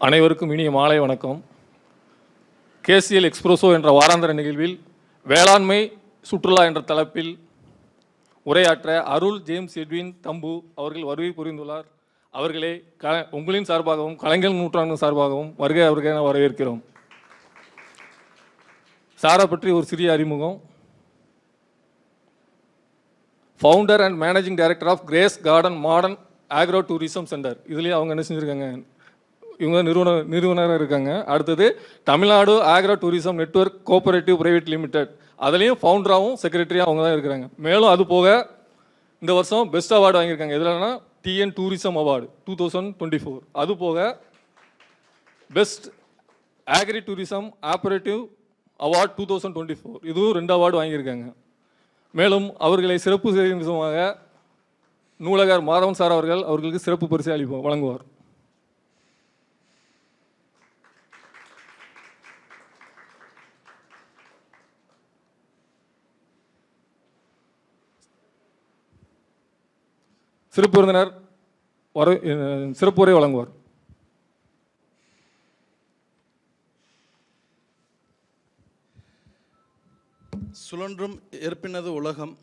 அனைவருக்கும் இனிய மாலை வணக்கம். கேசிஎல் எக்ஸ்பிரஸோ என்ற வாராந்திர நிகழ்வில் வேளாண்மை சுற்றுலா என்ற தலைப்பில் உரையாற்ற அருள் ஜேம்ஸ் எட்வின் தம்பு அவர்கள் வருகை புரிந்துள்ளார். அவர்களே உங்களின் சார்பாகவும் கலைஞர் நூற்றாண்டு சார்பாகவும் வருகை என வரவேற்கிறோம். சாரை பற்றி ஒரு சிறிய அறிமுகம். Founder and managing director of grace garden modern agro tourism centre. இதுலேயே அவங்க என்ன செஞ்சுருக்காங்க, இவங்க நிறுவனராக இருக்காங்க. அடுத்தது Tamil Nadu agro tourism network cooperative private limited, அதுலேயும் ஃபவுண்டராகவும் செக்ரட்டரியாக அவங்க தான் இருக்கிறாங்க. மேலும் அது போக இந்த வருஷம் பெஸ்ட் அவார்டு வாங்கியிருக்காங்க. எதுலன்னா டிஎன் டூரிசம் அவார்டு 2024. அது போக best angry tourism operative award 2024, இதுவும் 2 அவார்டு வாங்கியிருக்காங்க. மேலும் அவர்களை சிறப்பு செய்யும் விதமாக நூலகர் மாதவன் சார் அவர்களுக்கு சிறப்பு பரிசு வழங்குவார். சிறப்பு விருந்தினர் சிறப்பு உரை வழங்குவார். சுழன்றும் ஏற்பினது உலகம்,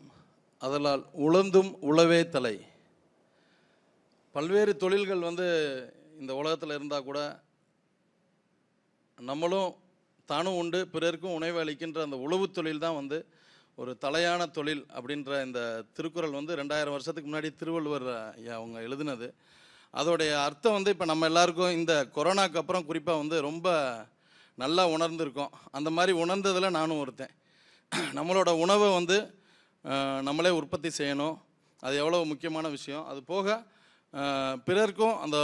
அதனால் உழந்தும் உழவே தலை. பல்வேறு தொழில்கள் இந்த உலகத்தில் இருந்தால் கூட நம்மளும் தானும் உண்டு பிறருக்கும் உணவு அளிக்கின்ற அந்த உழவு தொழில் தான் ஒரு தலையான தொழில் அப்படின்ற இந்த திருக்குறள் 2000 வருஷத்துக்கு முன்னாடி திருவள்ளுவர் அவங்க எழுதினது. அதோடைய அர்த்தம் இப்போ நம்ம எல்லாருக்கும் இந்த கொரோனாக்கு அப்புறம் குறிப்பாக ரொம்ப நல்லா உணர்ந்திருக்கோம். அந்த மாதிரி உணர்ந்ததில் நானும் ஒருத்தன். நம்மளோட உணவை நம்மளே உற்பத்தி செய்யணும், அது எவ்வளோ முக்கியமான விஷயம். அது போக பிறருக்கும் அந்த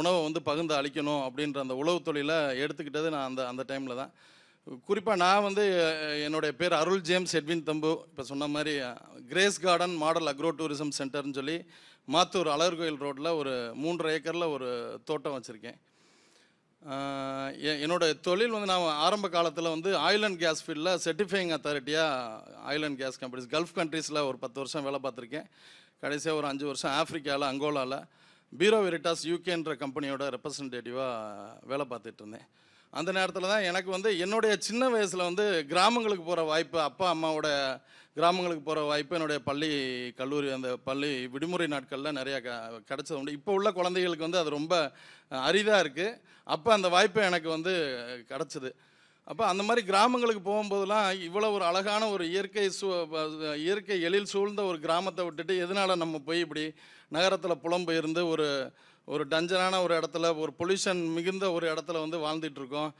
உணவை பகிர்ந்து அளிக்கணும் அப்படின்ற அந்த உழவு தொழிலை எடுத்துக்கிட்டது நான் அந்த டைமில் தான். குறிப்பாக நான் என்னுடைய பேர் அருள் ஜேம்ஸ் எட்வின் தம்பு. இப்போ சொன்ன மாதிரி grace garden model agro tourism சென்டர்னு சொல்லி மாத்தூர் அழகர் கோயில் ரோட்டில் ஒரு 3.5 ஏக்கரில் ஒரு தோட்டம் வச்சுருக்கேன். என்னோடய தொழில் நான் ஆரம்ப காலத்தில் ஆயில் அண்ட் கேஸ் ஃபீல்டில் சர்டிஃபையிங் அத்தாரிட்டியாக oil and gas companies gulf கண்ட்ரீஸில் ஒரு 10 வருஷம் வேலை பார்த்துருக்கேன். கடைசியாக ஒரு 5 வருஷம் ஆஃப்ரிக்காவில் அங்கோலாவில் பீரோ வெரிட்டாஸ் யூகேன்ற கம்பெனியோட ரெப்ரசன்டேட்டிவாக வேலை பார்த்துட்டு இருந்தேன். அந்த நேரத்தில் தான் எனக்கு என்னுடைய சின்ன வயசில் கிராமங்களுக்கு போகிற வாய்ப்பு, அப்பா அம்மாவோட கிராமங்களுக்கு போகிற வாய்ப்பு என்னுடைய பள்ளி கல்லூரி அந்த பள்ளி விடுமுறை நாட்களில் நிறையா கிடச்சது உண்டு. இப்போ உள்ள குழந்தைகளுக்கு அது ரொம்ப அரிதாக இருக்குது. அப்போ அந்த வாய்ப்பு எனக்கு கிடச்சிது. அப்போ அந்த மாதிரி கிராமங்களுக்கு போகும்போதெல்லாம் இவ்வளோ ஒரு அழகான ஒரு இயற்கை எழில் சூழ்ந்த ஒரு கிராமத்தை விட்டுட்டு எதனால் நம்ம போய் இப்படி நகரத்தில் புலம்பெயர்ந்து ஒரு டஞ்சனான ஒரு இடத்துல ஒரு பொல்யூஷன் மிகுந்த ஒரு இடத்துல வாழ்ந்துட்டுருக்கோம்,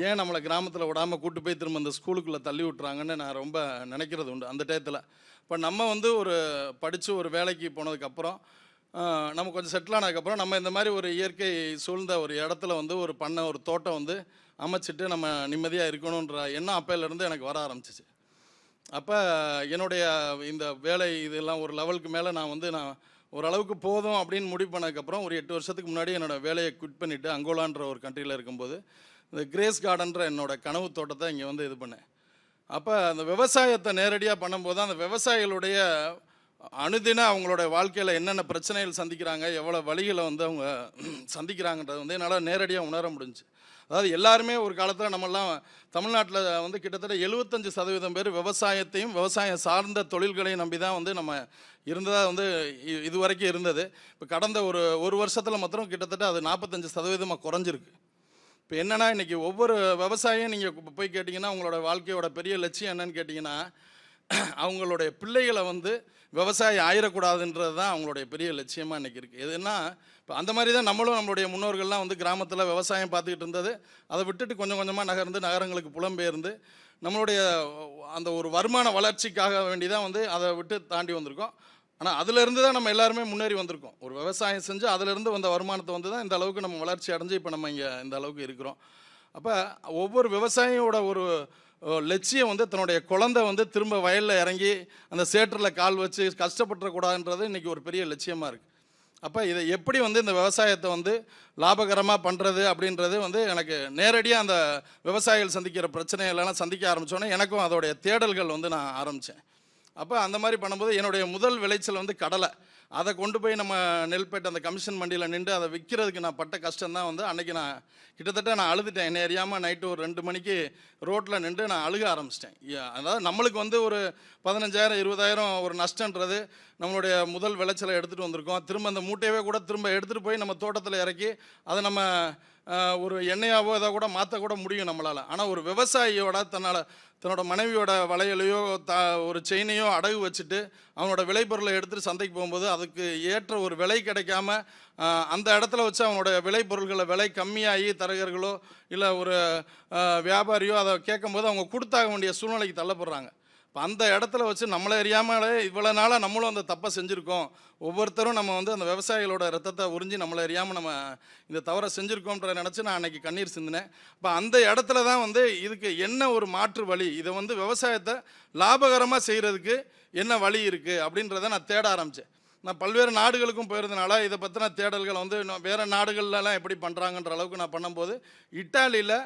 ஏன் நம்மளை கிராமத்தில் விடாமல் கூட்டு போய் திரும்ப அந்த ஸ்கூலுக்குள்ளே தள்ளி விட்றாங்கன்னு நான் ரொம்ப நினைக்கிறது உண்டு அந்த டயத்தில். இப்போ நம்ம ஒரு படித்து ஒரு வேலைக்கு போனதுக்கப்புறம் நம்ம கொஞ்சம் செட்டில் ஆனதுக்கப்புறம் நம்ம இந்த மாதிரி ஒரு இயற்கை சூழ்ந்த ஒரு இடத்துல ஒரு பண்ணை ஒரு தோட்டம் அமைச்சிட்டு நம்ம நிம்மதியாக இருக்கணுன்ற எண்ணம் அப்போலேருந்து எனக்கு வர ஆரம்பிச்சிச்சு. அப்போ என்னுடைய இந்த வேலை இதெல்லாம் ஒரு லெவலுக்கு மேலே நான் ஓரளவுக்கு போதும் அப்படின்னு முடிவு பண்ணதுக்கப்புறம் ஒரு 8 வருஷத்துக்கு முன்னாடி என்னோடய வேலையை குவிட் பண்ணிவிட்டு அங்கோலான்ற ஒரு கண்ட்ரியில் இருக்கும்போது இந்த கிரேஸ் கார்டன்ற என்னோடய கனவு தோட்டத்தை இங்கே இது பண்ணேன். அப்போ அந்த விவசாயத்தை நேரடியாக பண்ணும்போது தான் அந்த விவசாயிகளுடைய அனுதின அவங்களோட வாழ்க்கையில் என்னென்ன பிரச்சனைகள் சந்திக்கிறாங்க, எவ்வளோ வழிகளை அவங்க சந்திக்கிறாங்கன்றது என்னால் நேரடியாக உணர முடிஞ்சு. அதாவது எல்லாருமே ஒரு காலத்தில் நம்மெல்லாம் தமிழ்நாட்டில் கிட்டத்தட்ட 75% பேர் விவசாயத்தையும் விவசாயம் சார்ந்த தொழில்களையும் நம்பி தான் நம்ம இருந்ததாக இது வரைக்கும் இருந்தது. இப்போ கடந்த ஒரு வருஷத்தில் மாத்திரம் கிட்டத்தட்ட அது 45% குறைஞ்சிருக்கு. இப்போ என்னென்னா இன்றைக்கி ஒவ்வொரு விவசாயியும் நீங்கள் போய் கேட்டிங்கன்னா அவங்களோட வாழ்க்கையோட பெரிய லட்சியம் என்னன்னு கேட்டிங்கன்னா அவங்களுடைய பிள்ளைகளை விவசாயம் ஆயிடக்கூடாதுன்றது தான் அவங்களுடைய பெரிய லட்சியமாக இன்றைக்கி இருக்குது. எதுனா இப்போ அந்த மாதிரி தான் நம்மளுடைய முன்னோர்கள்லாம் கிராமத்தில் விவசாயம் பார்த்துக்கிட்டு இருந்தது. அதை விட்டுட்டு கொஞ்சம் கொஞ்சமாக நகரங்களுக்கு புலம்பெயர்ந்து நம்மளுடைய அந்த ஒரு வருமான வளர்ச்சிக்காக வேண்டி தான் அதை விட்டு தாண்டி வந்திருக்கோம். ஆனால் அதிலேருந்து தான் நம்ம எல்லாருமே முன்னேறி வந்திருக்கோம். ஒரு விவசாயம் செஞ்சு அதிலேருந்து வந்த வருமானத்தை தான் இந்த அளவுக்கு நம்ம வளர்ச்சி அடைஞ்சு இப்போ நம்ம இங்கே இந்த அளவுக்கு இருக்கிறோம். அப்போ ஒவ்வொரு விவசாயியோட ஒரு லட்சியம் தன்னுடைய குழந்தை திரும்ப வயலில் இறங்கி அந்த சேற்றில் கால் வச்சு கஷ்டப்பட்டுறக்கூடாதுன்றது இன்றைக்கி ஒரு பெரிய லட்சியமாக இருக்குது. அப்போ இதை எப்படி இந்த விவசாயத்தை லாபகரமாக பண்ணுறது அப்படின்றது எனக்கு நேரடியாக அந்த விவசாயிகள் சந்திக்கிற பிரச்சனைகளெல்லாம் சந்திக்க ஆரம்பித்தோன்னே எனக்கும் அதோடைய தேடல்கள் நான் ஆரம்பித்தேன். அப்போ அந்த மாதிரி பண்ணும்போது என்னுடைய முதல் விளைச்சல் வந்து கடலை. அதை கொண்டு போய் நம்ம நெல்பேட்டை அந்த கமிஷன் மண்டியில் நின்று அதை விற்கிறதுக்கு நான் பட்ட கஷ்டம் தான் வந்து அன்றைக்கி நான் கிட்டத்தட்ட நான் அழுதுட்டேன். என்னை அறியாமல் நைட்டு ஒரு 2 மணிக்கு ரோட்டில் நின்று நான் அழுக ஆரம்பிச்சிட்டேன். அதாவது நம்மளுக்கு வந்து ஒரு 15,000 20,000 ஒரு நஷ்டன்றது நம்மளுடைய முதல் விளைச்சலை எடுத்துகிட்டு வந்திருக்கோம். திரும்ப அந்த மூட்டையவே கூட திரும்ப எடுத்துகிட்டு போய் நம்ம தோட்டத்தில் இறக்கி அதை நம்ம ஒரு எண்ணெயாவோ இதை கூட மாற்றக்கூட முடியும் நம்மளால். ஆனால் ஒரு விவசாயியோட தன்னோட மனைவியோட வளையலையோ ஒரு செயினையோ அடகு வச்சுட்டு அவனோட விளைபொருளை எடுத்துகிட்டு சந்தைக்கு போகும்போது அதுக்கு ஏற்ற ஒரு விலை கிடைக்காம அந்த இடத்துல வச்சு அவனோட விளைபொருள்களை விலை கம்மியாகி தரகர்களோ இல்லை ஒரு வியாபாரியோ அதை கேட்கும்போது அவங்க கொடுத்தாக வேண்டிய சூழ்நிலைக்கு தள்ளப்படுறாங்க. இப்போ அந்த இடத்துல வச்சு நம்மளை அறியாமலே இவ்வளோ நாளாக நம்மளும் அந்த தப்பை செஞ்சுருக்கோம். ஒவ்வொருத்தரும் நம்ம வந்து அந்த விவசாயிகளோட ரத்தத்தை உறிஞ்சி நம்மளை அறியாமல் நம்ம இந்த தவறை செஞ்சுருக்கோன்ற நினச்சி நான் அன்றைக்கி கண்ணீர் சிந்தினேன். இப்போ அந்த இடத்துல தான் வந்து இதுக்கு என்ன ஒரு மாற்று வழி, இதை வந்து விவசாயத்தை லாபகரமாக செய்கிறதுக்கு என்ன வழி இருக்குது அப்படின்றத நான் தேட ஆரம்பித்தேன். நான் பல்வேறு நாடுகளுக்கும் போயிருந்தனால இதை பற்றின தேடல்கள் வந்து வேறு நாடுகள்லாம் எப்படி பண்ணுறாங்கன்ற அளவுக்கு நான் பண்ணும்போது இட்டாலியில்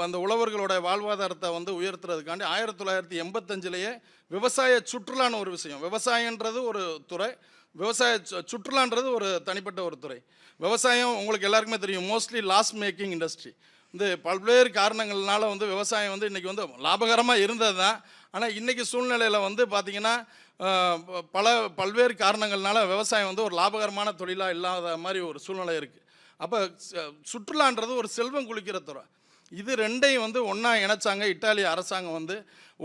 அந்த உழவர்களோட வாழ்வாதாரத்தை வந்து உயர்த்துறதுக்காண்டி 1985லேயே விவசாய சுற்றுலான்னு ஒரு விஷயம். விவசாயன்றது ஒரு துறை, விவசாய சுற்றுலான்றது ஒரு தனிப்பட்ட ஒரு துறை. விவசாயம் உங்களுக்கு எல்லாருக்குமே தெரியும், மோஸ்ட்லி லாஸ் மேக்கிங் இண்டஸ்ட்ரி. இந்த பல்வேறு காரணங்கள்னால வந்து விவசாயம் வந்து இன்றைக்கி வந்து லாபகரமாக இருந்தது தான். ஆனால் இன்றைக்கி சூழ்நிலையில் வந்து பார்த்திங்கன்னா பல்வேறு காரணங்கள்னால விவசாயம் வந்து ஒரு லாபகரமான தொழிலாக இல்லாத மாதிரி ஒரு சூழ்நிலை இருக்குது. அப்போ சுற்றுலான்றது ஒரு செல்வம் குளிக்கிற துறை. இது ரெண்டையும் வந்து ஒன்றா இணைச்சாங்க. இட்டாலி அரசாங்கம் வந்து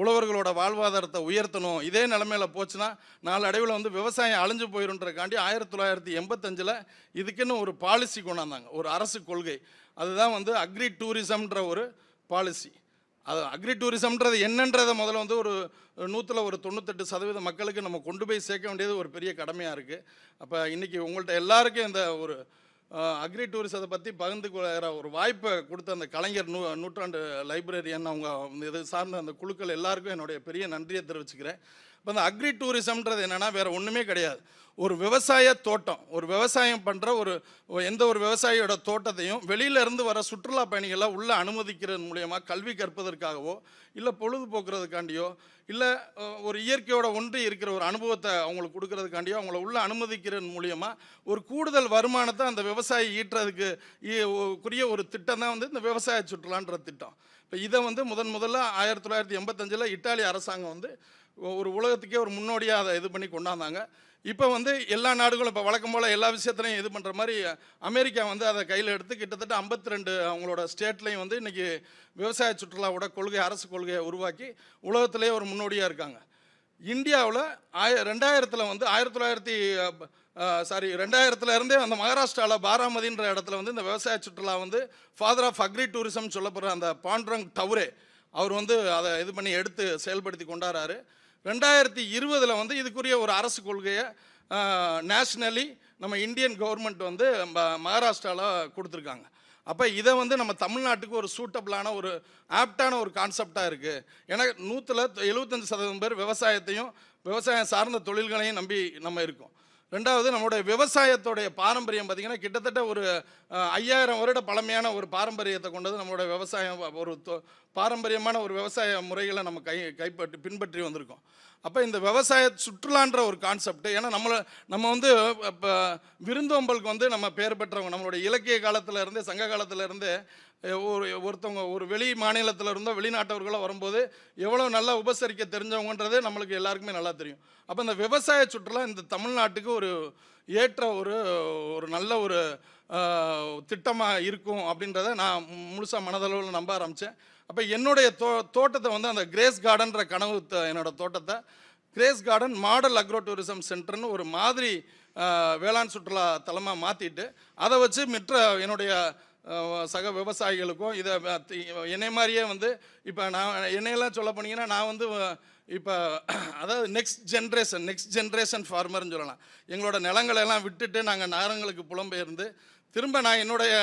உழவர்களோட வாழ்வாதாரத்தை உயர்த்தணும், இதே நிலைமையில் போச்சுன்னா நாளடைவில் வந்து விவசாயம் அழிஞ்சு போயிருன்றக்காண்டி 1985 இதுக்குன்னு ஒரு பாலிசி கொண்டாந்தாங்க, ஒரு அரசு கொள்கை. அதுதான் வந்து அக்ரி டூரிசம்ன்ற ஒரு பாலிசி. அது அக்ரி டூரிசம்ன்றது என்னன்றதை முதல்ல வந்து ஒரு 100ல் ஒரு 98% மக்களுக்கு நம்ம கொண்டு போய் சேர்க்க வேண்டியது ஒரு பெரிய கடமையாக இருக்குது. அப்போ இன்றைக்கி உங்கள்கிட்ட எல்லாருக்கும் இந்த ஒரு அக்ரி டூரிசத்தை பற்றி பகிர்ந்து கொள்கிற ஒரு வாய்ப்பை கொடுத்த அந்த கலைஞர் நூற்றாண்டு லைப்ரரியன் அவங்க இது சார்ந்த அந்த குழுக்கள் எல்லாருக்கும் என்னுடைய பெரிய நன்றியை தெரிவிச்சுக்கிறேன். இப்போ அந்த அக்ரி டூரிசம்ன்றது என்னென்னா வேறு ஒன்றுமே கிடையாது. ஒரு விவசாய தோட்டம், ஒரு விவசாயம் பண்ணுற எந்த ஒரு விவசாயியோட தோட்டத்தையும் வெளியிலேருந்து வர சுற்றுலா பயணிகளை உள்ளே அனுமதிக்கிறது மூலியமாக கல்வி கற்பதற்காகவோ இல்லை பொழுதுபோக்குறதுக்காண்டியோ இல்லை ஒரு இயற்கையோட ஒன்றி இருக்கிற ஒரு அனுபவத்தை அவங்களுக்கு கொடுக்கறதுக்காண்டியோ அவங்கள உள்ளே அனுமதிக்கிறது மூலியமாக ஒரு கூடுதல் வருமானத்தை அந்த விவசாயி ஈட்டுறதுக்கு குறிய ஒரு திட்டம் தான் வந்து இந்த விவசாய சுற்றுலான்ற திட்டம். இப்போ இதை வந்து முதல்ல 1985 இட்டாலி அரசாங்கம் வந்து ஒரு உலகத்துக்கே ஒரு முன்னோடியாக அதை இது பண்ணி கொண்டாந்தாங்க. இப்போ வந்து எல்லா நாடுகளும் இப்போ வழக்கம் போல் எல்லா விஷயத்துலையும் இது பண்ணுற மாதிரி அமெரிக்கா வந்து அதை கையில் எடுத்து கிட்டத்தட்ட 52 அவங்களோட ஸ்டேட்லேயும் வந்து இன்றைக்கி விவசாய சுற்றுலாவோட கொள்கை, அரசு கொள்கையை உருவாக்கி உலகத்திலே ஒரு முன்னோடியாக இருக்காங்க. இந்தியாவில் 2000 வந்து 2000 அந்த மகாராஷ்டிராவில் பாராமதின்ற இடத்துல வந்து இந்த விவசாய சுற்றுலா வந்து ஃபாதர் ஆஃப் அக்ரி டூரிசம் சொல்லப்படுற அந்த பாண்டுரங் டவுரே அவர் வந்து அதை இது பண்ணி எடுத்து செயல்படுத்தி கொண்டாடுறாரு. 2020 வந்து இதுக்குரிய ஒரு அரசு கொள்கையை நேஷ்னலி நம்ம இந்தியன் கவர்மெண்ட் வந்து மகாராஷ்டிராவில் கொடுத்துருக்காங்க. அப்போ இதை வந்து நம்ம தமிழ்நாட்டுக்கு ஒரு சூட்டபிளான ஒரு ஆப்டான ஒரு கான்செப்டாக இருக்குது. ஏன்னா 100ல் 75% பேர் விவசாயம் சார்ந்த தொழில்களையும் நம்பி நம்ம இருக்கோம். ரெண்டாவது, நம்மளுடைய விவசாயத்தோடைய பாரம்பரியம் பார்த்திங்கன்னா கிட்டத்தட்ட ஒரு 5000 வருட பழமையான ஒரு பாரம்பரியத்தை கொண்டது நம்மளோட விவசாயம். ஒரு பாரம்பரியமான ஒரு விவசாய முறைகளை நம்ம பின்பற்றி வந்திருக்கோம். அப்போ இந்த விவசாய சுற்றுலான்ற ஒரு கான்செப்ட், ஏன்னா நம்ம வந்து இப்போ விருந்தோம்பலுக்கு வந்து நம்ம பேர் பெற்றவங்க. நம்மளுடைய இலக்கிய காலத்தில் இருந்தே சங்க காலத்தில் இருந்தே ஒருத்தவங்க ஒரு வெளி மாநிலத்தில் இருந்தோ வெளிநாட்டவர்களோ வரும்போது எவ்வளோ நல்லா உபசரிக்க தெரிஞ்சவங்கன்றது நம்மளுக்கு எல்லாருக்குமே நல்லா தெரியும். அப்போ இந்த விவசாய சுற்றுலா இந்த தமிழ்நாட்டுக்கு ஒரு ஏற்ற ஒரு நல்ல ஒரு திட்டமாக இருக்கும் அப்படின்றத நான் முழுசாக மனதளவில் நம்ப ஆரம்பித்தேன். அப்போ என்னுடைய தோட்டத்தை வந்து அந்த கிரேஸ் கார்டன்ற கனவு என்னோடய தோட்டத்தை grace garden model agro tourism சென்டர்னு ஒரு மாதிரி வேளாண் சுற்றுலா தலமாக மாற்றிட்டு அதை வச்சு மற்ற என்னுடைய சக விவசாயிகளுக்கும் இதை என்னை மாதிரியே வந்து இப்போ என்னையெல்லாம் சொல்ல போனீங்கன்னா நான் வந்து இப்போ அதாவது நெக்ஸ்ட் ஜென்ரேஷன் ஃபார்மர்னு சொல்லலாம். எங்களோட நிலங்களெல்லாம் விட்டுட்டு நாங்கள் நகரங்களுக்கு புலம்பெயர்ந்து திரும்ப நான் என்னுடைய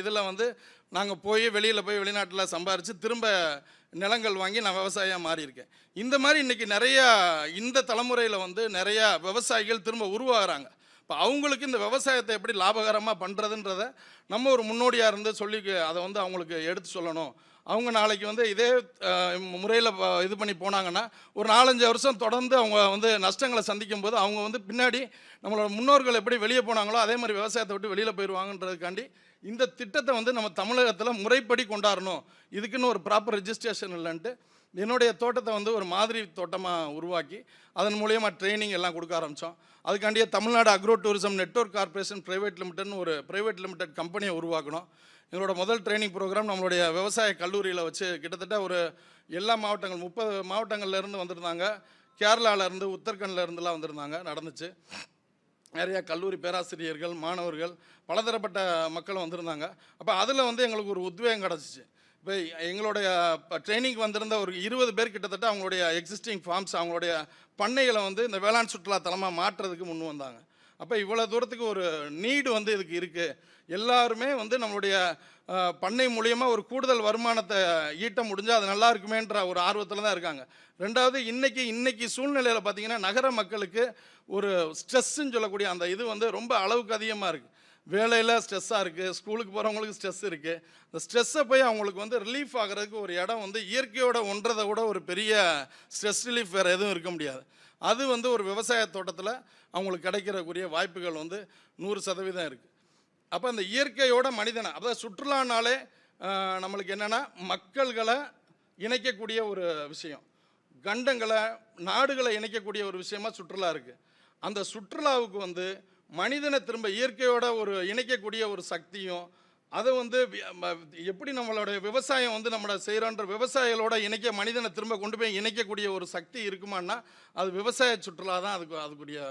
இதில் வந்து நாங்கள் வெளியில் போய் வெளிநாட்டில் சம்பாரித்து திரும்ப நிலங்கள் வாங்கி நான் விவசாயியாக மாறியிருக்கேன். இந்த மாதிரி இன்றைக்கி நிறையா இந்த தலைமுறையில் வந்து நிறையா விவசாயிகள் திரும்ப உருவாகிறாங்க. இப்போ அவங்களுக்கு இந்த விவசாயத்தை எப்படி லாபகரமாக பண்ணுறதுன்றத நம்ம ஒரு முன்னோடியாக இருந்து சொல்லி அதை வந்து அவங்களுக்கு எடுத்து சொல்லணும். அவங்க நாளைக்கு வந்து இதே முறையில் இது பண்ணி போனாங்கன்னா ஒரு 4-5 வருஷம் தொடர்ந்து அவங்க வந்து நஷ்டங்களை சந்திக்கும் போது அவங்க வந்து பின்னாடி நம்மளோட முன்னோர்கள் எப்படி வெளியே போனாங்களோ அதே மாதிரி விவசாயத்தை விட்டு வெளியில் போயிடுவாங்கன்றதுக்காண்டி இந்த திட்டத்தை வந்து நம்ம தமிழகத்தில் முறைப்படி கொண்டாடணும். இதுக்குன்னு ஒரு ப்ராப்பர் ரெஜிஸ்ட்ரேஷன் இல்லைன்ட்டு என்னுடைய தோட்டத்தை வந்து ஒரு மாதிரி தோட்டமாக உருவாக்கி அதன் மூலயமா ட்ரைனிங் எல்லாம் கொடுக்க ஆரம்பித்தோம். அதுக்காண்டியே Tamil Nadu agro tourism network corporation private லிமிடெட்னு ஒரு பிரைவேட் லிமிடெட் கம்பெனியை உருவாக்கணும். எங்களோட முதல் ட்ரைனிங் ப்ரோக்ராம் நம்மளுடைய விவசாய கல்லூரியில் வச்சு கிட்டத்தட்ட ஒரு எல்லா மாவட்டங்கள் 30 மாவட்டங்கள்லேருந்து வந்திருந்தாங்க. கேரளாவிலேருந்து உத்தரகண்ட்லேருந்துலாம் வந்திருந்தாங்க, நடந்துச்சு. நிறையா கல்லூரி பேராசிரியர்கள், மாணவர்கள், பலதரப்பட்ட மக்களும் வந்திருந்தாங்க. அப்போ அதில் வந்து எங்களுக்கு ஒரு உத்வேகம் கிடச்சிச்சு. இப்போ எங்களுடைய ட்ரைனிங் வந்திருந்த ஒரு 20 பேர் கிட்டத்தட்ட அவங்களுடைய எக்ஸிஸ்டிங் ஃபார்ம்ஸ், அவங்களுடைய பண்ணைகளை வந்து இந்த வேளாண் சுற்றுலா தலமாக மாற்றுறதுக்கு முன் வந்தாங்க. அப்போ இவ்வளோ தூரத்துக்கு ஒரு நீடு வந்து இதுக்கு இருக்குது. எல்லாருமே வந்து நம்மளுடைய பண்ணை மூலியமாக ஒரு கூடுதல் வருமானத்தை ஈட்ட முடிஞ்சால் அது நல்லா இருக்குமேன்ற ஒரு ஆர்வத்தில் தான் இருக்காங்க. ரெண்டாவது இன்னைக்கு சூழ்நிலையில் பார்த்தீங்கன்னா நகர மக்களுக்கு ஒரு ஸ்ட்ரெஸ்ஸுன்னு சொல்லக்கூடிய அந்த இது வந்து ரொம்ப அளவுக்கு அதிகமாக இருக்குது. வேலையில் ஸ்ட்ரெஸ்ஸாக இருக்குது, ஸ்கூலுக்கு போகிறவங்களுக்கு ஸ்ட்ரெஸ் இருக்குது. அந்த ஸ்ட்ரெஸ்ஸை போய் அவங்களுக்கு வந்து ரிலீஃப் ஆகிறதுக்கு ஒரு இடம் வந்து இயற்கையோட ஒன்றதை விட ஒரு பெரிய ஸ்ட்ரெஸ் ரிலீஃப் வேறு எதுவும் இருக்க முடியாது. அது வந்து ஒரு விவசாய தோட்டத்தில் அவங்களுக்கு கிடைக்கிறக்கூடிய வாய்ப்புகள் வந்து 100% இருக்குது. அப்போ அந்த இயற்கையோட மனிதனை, அதாவது சுற்றுலானாலே நம்மளுக்கு என்னென்னா மக்கள்களை இணைக்கக்கூடிய ஒரு விஷயம், கண்டங்களை நாடுகளை இணைக்கக்கூடிய ஒரு விஷயமா சுற்றுலா இருக்குது. அந்த சுற்றுலாவுக்கு வந்து மனிதனை திரும்ப இயற்கையோட ஒரு இணைக்கக்கூடிய ஒரு சக்தியும், அதை வந்து எப்படி நம்மளுடைய விவசாயம் வந்து நம்மளோட செய்கிறோன்ற விவசாயிகளோட மனிதனை திரும்ப கொண்டு போய் இணைக்கக்கூடிய ஒரு சக்தி இருக்குமான்னா அது விவசாய சுற்றுலா தான் அதுக்குரிய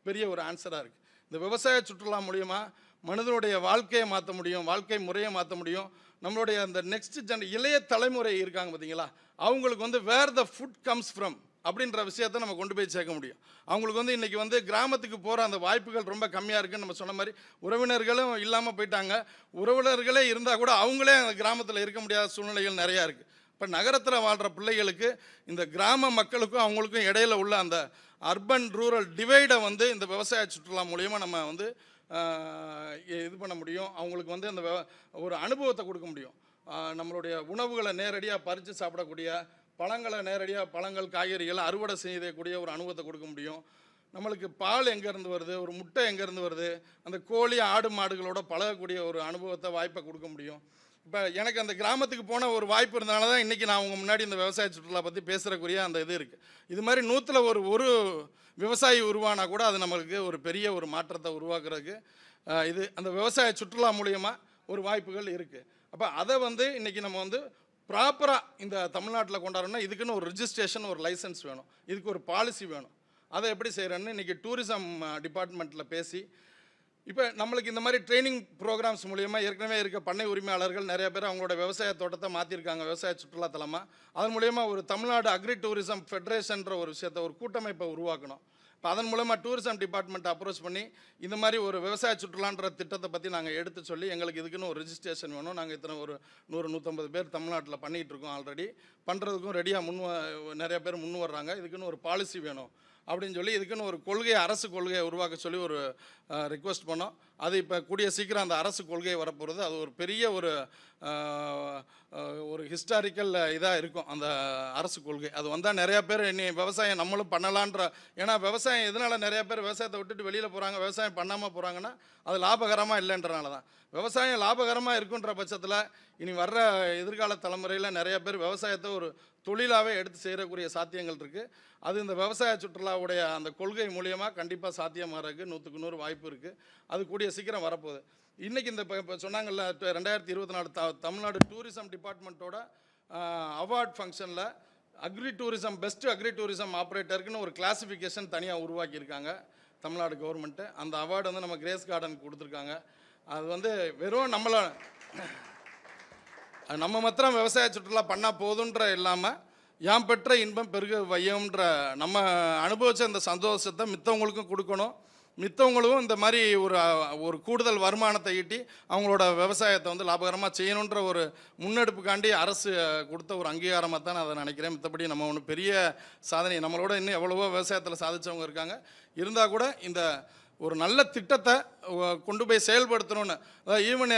பெரிய ஒரு ஆன்சராக இருக்குது. இந்த விவசாய சுற்றுலா மூலிமா மனிதனுடைய வாழ்க்கையை மாற்ற முடியும், வாழ்க்கை முறையை மாற்ற முடியும். நம்மளுடைய அந்த நெக்ஸ்ட் இளைய தலைமுறை இருக்காங்க பார்த்தீங்களா, அவங்களுக்கு வந்து வேர் த ஃபுட் கம்ஸ் ஃப்ரம் அப்படின்ற விஷயத்தை நம்ம கொண்டு போய் சேர்க்க முடியும். அவங்களுக்கு வந்து இன்றைக்கி வந்து கிராமத்துக்கு போகிற அந்த வாய்ப்புகள் ரொம்ப கம்மியாக இருக்குதுன்னு நம்ம சொன்ன மாதிரி உறவினர்களும் இல்லாமல் போயிட்டாங்க. உறவினர்களே இருந்தால் கூட அவங்களே அந்த கிராமத்தில் இருக்க முடியாத சூழ்நிலைகள் நிறையா இருக்குது. இப்போ நகரத்தில் வாழ்கிற பிள்ளைகளுக்கு இந்த கிராம மக்களுக்கும் அவங்களுக்கும் இடையில உள்ள அந்த அர்பன் ரூரல் டிவைடை வந்து இந்த விவசாய சுற்றுலா மூலயமா நம்ம வந்து இது பண்ண முடியும். அவங்களுக்கு வந்து அந்த ஒரு அனுபவத்தை கொடுக்க முடியும். நம்மளுடைய உணவுகளை நேரடியாக பறித்து சாப்பிடக்கூடிய, பழங்களை நேரடியாக பழங்கள் காய்கறிகள் அறுவடை செய்யக்கூடிய ஒரு அனுபவத்தை கொடுக்க முடியும். நம்மளுக்கு பால் எங்கேருந்து வருது, ஒரு முட்டை எங்கேருந்து வருது, அந்த கோழி ஆடு மாடுகளோட பழகக்கூடிய ஒரு அனுபவத்தை வாய்ப்பை கொடுக்க முடியும். இப்போ எனக்கு அந்த கிராமத்துக்கு போன ஒரு வாய்ப்பு இருந்தனால தான் இன்றைக்கி நான் அவங்க முன்னாடி இந்த விவசாய சுற்றுலா பற்றி பேசுகிறக்குரிய அந்த இது இருக்குது. இது மாதிரி 100ல் ஒரு விவசாயி உருவானா கூட அது நம்மளுக்கு ஒரு பெரிய ஒரு மாற்றத்தை உருவாக்குறதுக்கு இது அந்த விவசாய சுற்றுலா மூலியமாக ஒரு வாய்ப்புகள் இருக்குது. அப்போ அதை வந்து இன்றைக்கி நம்ம வந்து ப்ராப்பராக இந்த தமிழ்நாட்டில் கொண்டாடணும்னா இதுக்குன்னு ஒரு ரிஜிஸ்ட்ரேஷன், ஒரு லைசன்ஸ் வேணும், இதுக்கு ஒரு பாலிசி வேணும். அதை எப்படி செய்கிறேன்னு இன்றைக்கி டூரிசம் டிபார்ட்மெண்ட்டில் பேசி, இப்போ நம்மளுக்கு இந்த மாதிரி ட்ரைனிங் ப்ரோக்ராம்ஸ் மூலிமா ஏற்கனவே இருக்க பண்ணை உரிமையாளர்கள் நிறைய பேர் அவங்களோட விவசாய தோட்டத்தை மாற்றிருக்காங்க விவசாய சுற்றுலா தலமாக. அதன் மூலயமா ஒரு தமிழ்நாடு அக்ரி டூரிசம் ஃபெடரேஷன்ற ஒரு விஷயத்தை, ஒரு கூட்டமைப்பை உருவாக்கணும். இப்போ அதன் மூலமாக டூரிசம் டிபார்ட்மெண்ட்டை அப்ரோச் பண்ணி இந்த மாதிரி ஒரு விவசாய சுற்றுலான்ற திட்டத்தை பற்றி நாங்கள் எடுத்து சொல்லி எங்களுக்கு இதுக்குன்னு ஒரு ரெஜிஸ்ட்ரேஷன் வேணும், நாங்கள் இத்தனை ஒரு 100-150 பேர் தமிழ்நாட்டில் பண்ணிகிட்ருக்கோம், ஆல்ரெடி பண்ணுறதுக்கும் ரெடியாக நிறைய பேர் முன் வர்றாங்க, இதுக்குன்னு ஒரு பாலிசி வேணும் அப்படின்னு சொல்லி இதுக்குன்னு ஒரு கொள்கையை, அரசு கொள்கையை உருவாக்க சொல்லி ஒரு ரிக்வெஸ்ட் பண்ணோம். அது இப்போ கூடிய சீக்கிரம் அந்த அரசு கொள்கையை வரப்போகிறது. அது ஒரு பெரிய ஒரு ஹிஸ்டாரிக்கல் இதாக இருக்கும் அந்த அரசு கொள்கை. அது வந்தால் நிறையா பேர் இனி விவசாயம் நம்மளும் பண்ணலான்ற, ஏன்னா விவசாயம் எதனால் நிறையா பேர் விவசாயத்தை விட்டுட்டு வெளியில் போகிறாங்க, விவசாயம் பண்ணாமல் போகிறாங்கன்னா அது லாபகரமாக இல்லைன்றனால தான். விவசாயம் லாபகரமாக இருக்குன்ற பட்சத்தில் இனி வர்ற எதிர்கால தலைமுறையில் நிறைய பேர் விவசாயத்தை ஒரு தொழிலாகவே எடுத்து செய்யக்கூடிய சாத்தியங்கள் இருக்குது. அது இந்த விவசாய சுற்றுலாவுடைய அந்த கொள்கை மூலியமாக கண்டிப்பாக சாத்தியமாகறதுக்கு 100% வாய்ப்பு இருக்குது. அது கூடிய சீக்கிரம் வரப்போகுது. இன்றைக்கி இந்த இப்போ சொன்னாங்கல்ல 2024 தமிழ்நாடு டூரிசம் டிபார்ட்மெண்ட்டோட அவார்ட் ஃபங்க்ஷனில் agri tourism, best agri tourism ஆப்ரேட்டருக்குன்னு ஒரு கிளாஸிஃபிகேஷன் தனியாக உருவாக்கியிருக்காங்க தமிழ்நாடு கவர்மெண்ட்டு. அந்த அவார்டு வந்து நம்ம கிரேஸ் கார்டனுக்கு கொடுத்துருக்காங்க. அது வந்து வெறும் நம்ம மாத்திரம் விவசாய சுற்றுலா பண்ணால் போதுன்ற இல்லாமல் யாம் பெற்ற இன்பம் பெருக வையம்ன்ற நம்ம அனுபவித்த இந்த சந்தோஷத்தை மித்தவங்களுக்கும் கொடுக்கணும். மித்தவங்களும் இந்த மாதிரி ஒரு கூடுதல் வருமானத்தை ஈட்டி அவங்களோட விவசாயத்தை வந்து லாபகரமாக செய்யணுன்ற ஒரு முன்னெடுப்புக்காண்டி அரசு கொடுத்த ஒரு அங்கீகாரமாக தான் நான் அதை நினைக்கிறேன். மற்றபடி நம்ம ஒன்று பெரிய சாதனை, நம்மளோட இன்னும் எவ்வளவோ விவசாயத்தில் சாதித்தவங்க இருக்காங்க. இருந்தால் கூட இந்த ஒரு நல்ல திட்டத்தை கொண்டு போய் செயல்படுத்தணும்னு, even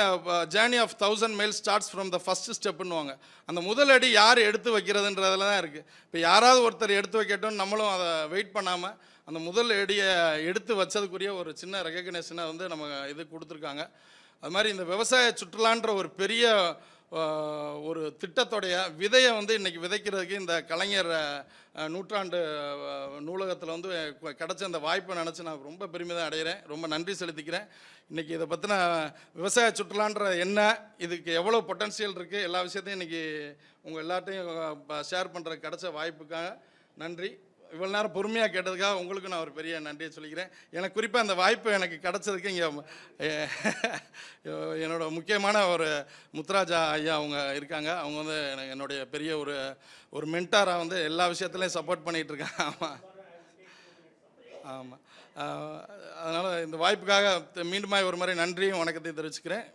journey of 1000 miles starts from the first ஸ்டெப்புன்னுவாங்க. அந்த முதல் அடி யார் எடுத்து வைக்கிறதுன்றதுல தான் இருக்குது. இப்போ யாராவது ஒருத்தர் எடுத்து வைக்கட்டும்னு நம்மளும் அதை வெயிட் பண்ணாமல் அந்த முதல் அடியை எடுத்து வச்சதுக்குரிய ஒரு சின்ன ரெகக்னேஷனை வந்து நம்ம இது கொடுத்துருக்காங்க. அது மாதிரி இந்த விவசாய சுற்றுலான்ற ஒரு பெரிய ஒரு திட்டத்தோடைய விதையை வந்து இன்றைக்கி விதைக்கிறதுக்கு இந்த கலைஞர் நூற்றாண்டு நூலகத்தில் வந்து கிடச்ச அந்த வாய்ப்பை நினச்சி நான் ரொம்ப பெருமிதம் அடைகிறேன். ரொம்ப நன்றி செலுத்திக்கிறேன். இன்றைக்கி இதை பற்றின விவசாய சுற்றுலான்ற என்ன, இதுக்கு எவ்வளோ பொட்டன்ஷியல் இருக்குது, எல்லா விஷயத்தையும் இன்றைக்கி உங்கள் எல்லாத்தையும் ஷேர் பண்ணுற கிடச்ச வாய்ப்புக்காக நன்றி. இவ்வளோ நேரம் பொறுமையாக கேட்டதுக்காக உங்களுக்கு நான் ஒரு பெரிய நன்றியை சொல்லிக்கிறேன். எனக்கு குறிப்பாக அந்த வாய்ப்பு எனக்கு கிடச்சதுக்கு இங்கே என்னோட முக்கியமான ஒரு முத்துராஜா ஐயா அவங்க இருக்காங்க. அவங்க வந்து என்னுடைய பெரிய ஒரு மென்டாராக வந்து எல்லா விஷயத்துலையும் சப்போர்ட் பண்ணிகிட்ருக்காங்க. ஆமாம் ஆமாம். அதனால் இந்த வாய்ப்புக்காக மீண்டுமாய் ஒரு மாதிரி நன்றியும் வணக்கத்தையும் தெரிவிச்சுக்கிறேன்.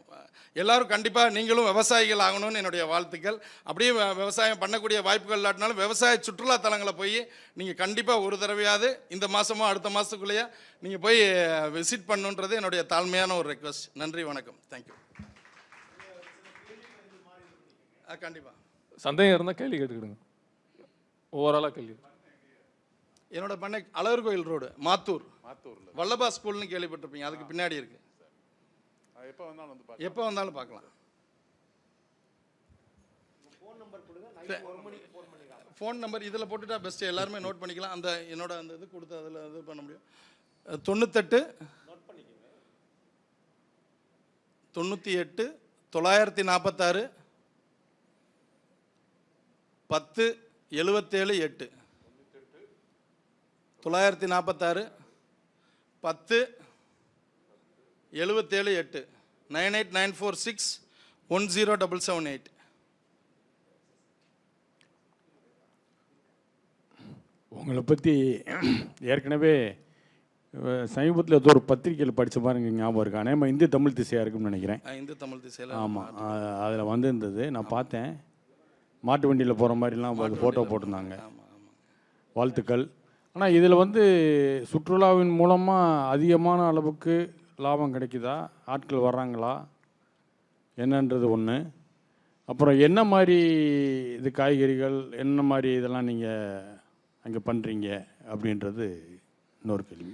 எல்லோரும் கண்டிப்பாக நீங்களும் விவசாயிகள் ஆகணும்னு என்னுடைய வாழ்த்துக்கள். அப்படியே விவசாயம் பண்ணக்கூடிய வாய்ப்புகள் இல்லாட்டினாலும் விவசாய சுற்றுலா தலங்களை போய் நீங்கள் கண்டிப்பாக ஒரு தடவையாவது இந்த மாதமோ அடுத்த மாதத்துக்குள்ளேயே நீங்கள் போய் விசிட் பண்ணுன்றது என்னுடைய தாழ்மையான ஒரு ரெக்வஸ்ட். நன்றி, வணக்கம், தேங்க்யூ. கண்டிப்பாக சந்தேகம் இருந்தால் கேள்வி கேட்டுக்கிடுங்க. ஓவராலாக கேள்வி. என்னோட பண்ணை அழகர் கோயில் ரோடு, மாத்தூர் வல்லபா ஸ்கூல்னு கேள்விப்பட்டிருப்பீங்க, அதுக்கு பின்னாடி இருக்குது. எப்போ வந்தாலும் பார்க்கலாம். ஃபோன் நம்பர் இதில் போட்டுட்டா பெஸ்ட்டு, எல்லாருமே நோட் பண்ணிக்கலாம். அந்த என்னோட அந்த இது கொடுத்து அதில் இது பண்ண முடியும். 98 98 946 10 77 8 946 10 77 8 98946 10778. உங்களை பற்றி ஏற்கனவே சமீபத்தில் ஏதோ ஒரு பத்திரிகையில் படித்த மாதிரி எனக்கு ஞாபகம் இருக்கு. ஆனால் இந்திய தமிழ் திசையாக இருக்குன்னு நினைக்கிறேன். இந்து தமிழ் திசையில். ஆமாம், அதில் வந்திருந்தது நான் பார்த்தேன். மாட்டு வண்டியில் போகிற மாதிரிலாம் அது ஃபோட்டோ போட்டிருந்தாங்க. வாழ்த்துக்கள். ஆனால் இதில் வந்து சுற்றுலாவின் மூலமாக அதிகமான அளவுக்கு லாபம் கிடைக்குதா, ஆட்கள் வர்றாங்களா என்னன்றது ஒன்று. அப்புறம் என்ன மாதிரி இது காய்கறிகள் என்ன மாதிரி இதெல்லாம் நீங்கள் அங்கே பண்ணுறீங்க அப்படின்றது இன்னொரு கேள்வி.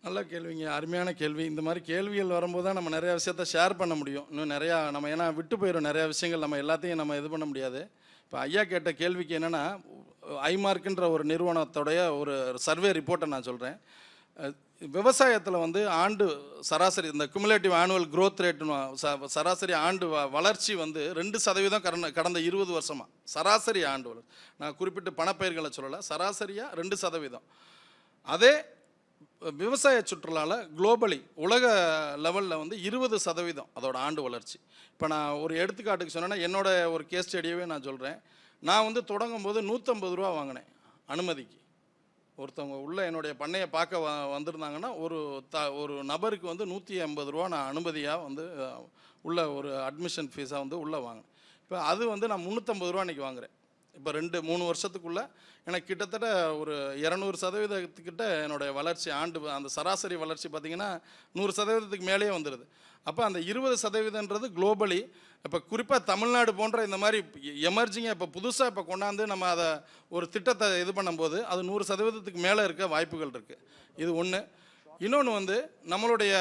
நல்ல கேள்விங்க, அருமையான கேள்வி. இந்த மாதிரி கேள்விகள் வரும்போது தான் நம்ம நிறையா விஷயத்த ஷேர் பண்ண முடியும். இன்னும் நிறையா நம்ம ஏன்னா விட்டு போயிடும் நிறையா விஷயங்கள், நம்ம எல்லாத்தையும் நம்ம இது பண்ண முடியாது. இப்போ ஐயா கேட்ட கேள்விக்கு என்னென்னா, ஐமார்க்குன்ற ஒரு நிறுவனத்தோடைய ஒரு சர்வே ரிப்போர்ட்டை நான் சொல்கிறேன். விவசாயத்தில் வந்து ஆண்டு சராசரி இந்த குமுலேட்டிவ் ஆனுவல் க்ரோத் ரேட்டுன்னு சராசரி ஆண்டு வளர்ச்சி வந்து 2% கடந்த 20 வருஷமாக சராசரி ஆண்டு வளர்ச்சி. நான் குறிப்பிட்டு பணப்பயிர்களை சொல்லலை, சராசரியாக 2%. அதே விவசாய சுற்றுலாவில் குளோபலி உலக லெவலில் வந்து 20% அதோட ஆண்டு வளர்ச்சி. இப்போ நான் ஒரு எடுத்துக்காட்டுக்கு சொன்னேன்னா, என்னோட ஒரு கேஸ் ஸ்டடியவே நான் சொல்கிறேன். நான் வந்து தொடங்கும் போது 150 ரூபா வாங்கினேன் அனுமதிக்கு. ஒருத்தவங்க உள்ள என்னுடைய பண்ணையை பார்க்க வந்திருந்தாங்கன்னா ஒரு நபருக்கு வந்து 150 ரூபா நான் அனுமதியாக வந்து உள்ள ஒரு அட்மிஷன் ஃபீஸாக வந்து உள்ளே வாங்கினேன். இப்போ அது வந்து நான் 350 ரூபா இன்றைக்கி வாங்குகிறேன். இப்போ 2-3 வருஷத்துக்குள்ளே எனக்கு கிட்டத்தட்ட ஒரு 200% என்னுடைய வளர்ச்சி ஆண்டு அந்த சராசரி வளர்ச்சி பார்த்திங்கன்னா 100% மேலேயே வந்துடுது. அப்போ அந்த 20%ன்றது குளோபலி. இப்போ குறிப்பாக தமிழ்நாடு போன்ற இந்த மாதிரி எமர்ஜிங்காக இப்போ புதுசாக இப்போ கொண்டாந்து நம்ம அதை ஒரு திட்டத்தை இது பண்ணும்போது அது 100% மேலே இருக்க வாய்ப்புகள் இருக்குது. இது ஒன்று. இன்னொன்று வந்து நம்மளுடைய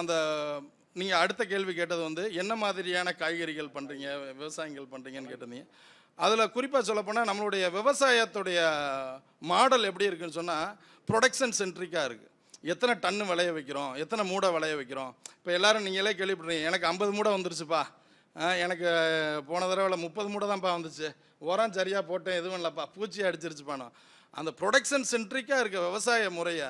அந்த நீங்கள் அடுத்த கேள்வி கேட்டது வந்து என்ன மாதிரியான காய்கறிகள் பண்ணுறீங்க, விவசாயங்கள் பண்ணுறீங்கன்னு கேட்டிருந்தீங்க. அதில் குறிப்பாக சொல்லப்போனால் நம்மளுடைய விவசாயத்துடைய மாடல் எப்படி இருக்குன்னு சொன்னால் ப்ரொடக்ஷன் சென்ட்ரிக்காக இருக்குது. எத்தனை டன்னு விளைய வைக்கிறோம், எத்தனை மூடை விளைய வைக்கிறோம். இப்போ எல்லோரும் நீங்களே கேள்விப்படுறீங்க, எனக்கு 50 மூடை வந்துருச்சுப்பா, எனக்கு போன தடவை 30 மூடை தான்ப்பா வந்துச்சு, உரம் சரியாக போட்டேன், எதுவும் இல்லைப்பா, பூச்சி அடிச்சிருச்சுப்பானோ. அந்த ப்ரொடக்ஷன் சென்ட்ரிக்காக இருக்க விவசாய முறையை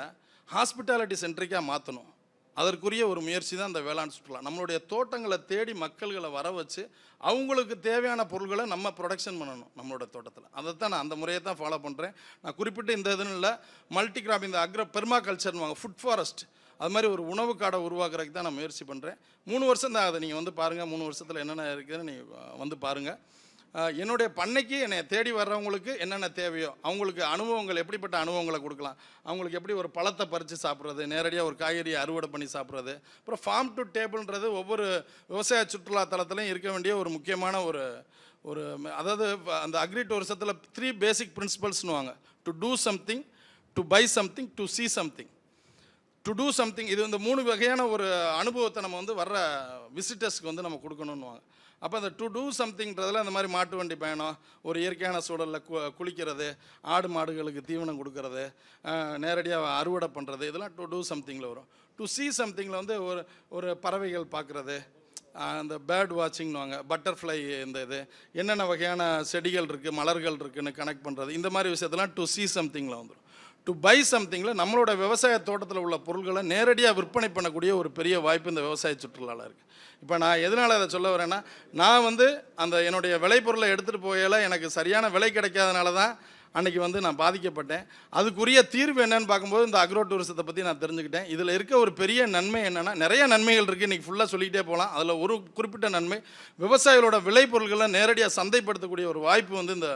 ஹாஸ்பிட்டாலிட்டி சென்ட்ரிக்காக மாற்றணும். அதற்குரிய ஒரு முயற்சி தான் இந்த வேளாண் சுற்றுலா. நம்மளுடைய தோட்டங்களை தேடி மக்கள்களை வர வச்சு அவங்களுக்கு தேவையான பொருட்களை நம்ம ப்ரொடக்ஷன் பண்ணணும் நம்மளோட தோட்டத்தில். அதைத்தான் நான் அந்த முறையை தான் ஃபாலோ பண்ணுறேன். நான் குறிப்பிட்டு இந்த இதுன்னு இல்லை, மல்டி கிராப் இந்த பெர்மா கல்ச்சர்னுவாங்க, ஃபுட் ஃபாரஸ்ட், அது மாதிரி ஒரு உணவு காடை உருவாக்குறதுக்கு தான் நான் முயற்சி பண்ணுறேன். 3 வருஷம் தான் அதை நீங்கள் வந்து பாருங்கள். 3 வருஷத்தில் என்னென்ன இருக்குதுன்னு நீங்கள் வந்து பாருங்கள். என்னுடைய பண்ணைக்கு என்னை தேடி வர்றவங்களுக்கு என்னென்ன தேவையோ, அவங்களுக்கு அனுபவங்கள் எப்படிப்பட்ட அனுபவங்களை கொடுக்கலாம், அவங்களுக்கு எப்படி ஒரு பழத்தை பறித்து சாப்பிட்றது, நேரடியாக ஒரு காய்கறியை அறுவடை பண்ணி சாப்பிட்றது, அப்புறம் ஃபார்ம் டு டேபிள்ன்றது ஒவ்வொரு விவசாய சுற்றுலா தலத்திலையும் இருக்க வேண்டிய ஒரு முக்கியமான ஒரு ஒரு அதாவது அந்த அக்ரி டூரிசத்தில் 3 பேசிக் பிரின்சிபல்ஸ்னுவாங்க. To do something, to buy something, to see something. To do something, இது இந்த 3 வகையான ஒரு அனுபவத்தை நம்ம வந்து வர்ற விசிட்டர்ஸ்க்கு வந்து நம்ம கொடுக்கணுன்னுவாங்க. அப்போ அந்த டு டூ சம்திங்கிறதுல அந்த மாதிரி மாட்டு வண்டி பயணம், ஒரு இயற்கையான சூழலில் குளிக்கிறது, ஆடு மாடுகளுக்கு தீவனம் கொடுக்கறது, நேரடியாக அறுவடை பண்ணுறது, இதெல்லாம் டு டூ சம்திங்கில் வரும். டு see சம்திங்கில் வந்து ஒரு பறவைகள் பார்க்குறது, அந்த பேர்ட் வாட்சிங்னுவாங்க, பட்டர்ஃப்ளை, இந்த இது என்னென்ன வகையான செடிகள் இருக்குது, மலர்கள் இருக்குதுன்னு கனெக்ட் பண்ணுறது, இந்த மாதிரி விஷயத்தெல்லாம் டு see சம்திங்கில் வந்துடும். டு பை சம்திங்கில் நம்மளோட விவசாய தோட்டத்தில் உள்ள பொருட்களை நேரடியாக விற்பனை பண்ணக்கூடிய ஒரு பெரிய வாய்ப்பு இந்த விவசாய சுற்றுலாவில் இருக்குது. இப்போ நான் எதனால் அதை சொல்ல வரேன்னா, நான் வந்து அந்த என்னுடைய விளைபொருளை எடுத்துகிட்டு போகையில் எனக்கு சரியான விலை கிடைக்காதனால தான் அன்றைக்கி வந்து நான் பாதிக்கப்பட்டேன். அதுக்குரிய தீர்வு என்னன்னு பார்க்கும்போது இந்த அக்ரோ டூரிசத்தை பற்றி நான் தெரிஞ்சுக்கிட்டேன். இதில் இருக்க ஒரு பெரிய நன்மை என்னென்னா, நிறைய நன்மைகள் இருக்குது, இன்றைக்கி ஃபுல்லாக சொல்லிக்கிட்டே போகலாம். அதில் ஒரு குறிப்பிட்ட நன்மை, விவசாயிகளோட விளைபொருள்களை நேரடியாக சந்தைப்படுத்தக்கூடிய ஒரு வாய்ப்பு வந்து இந்த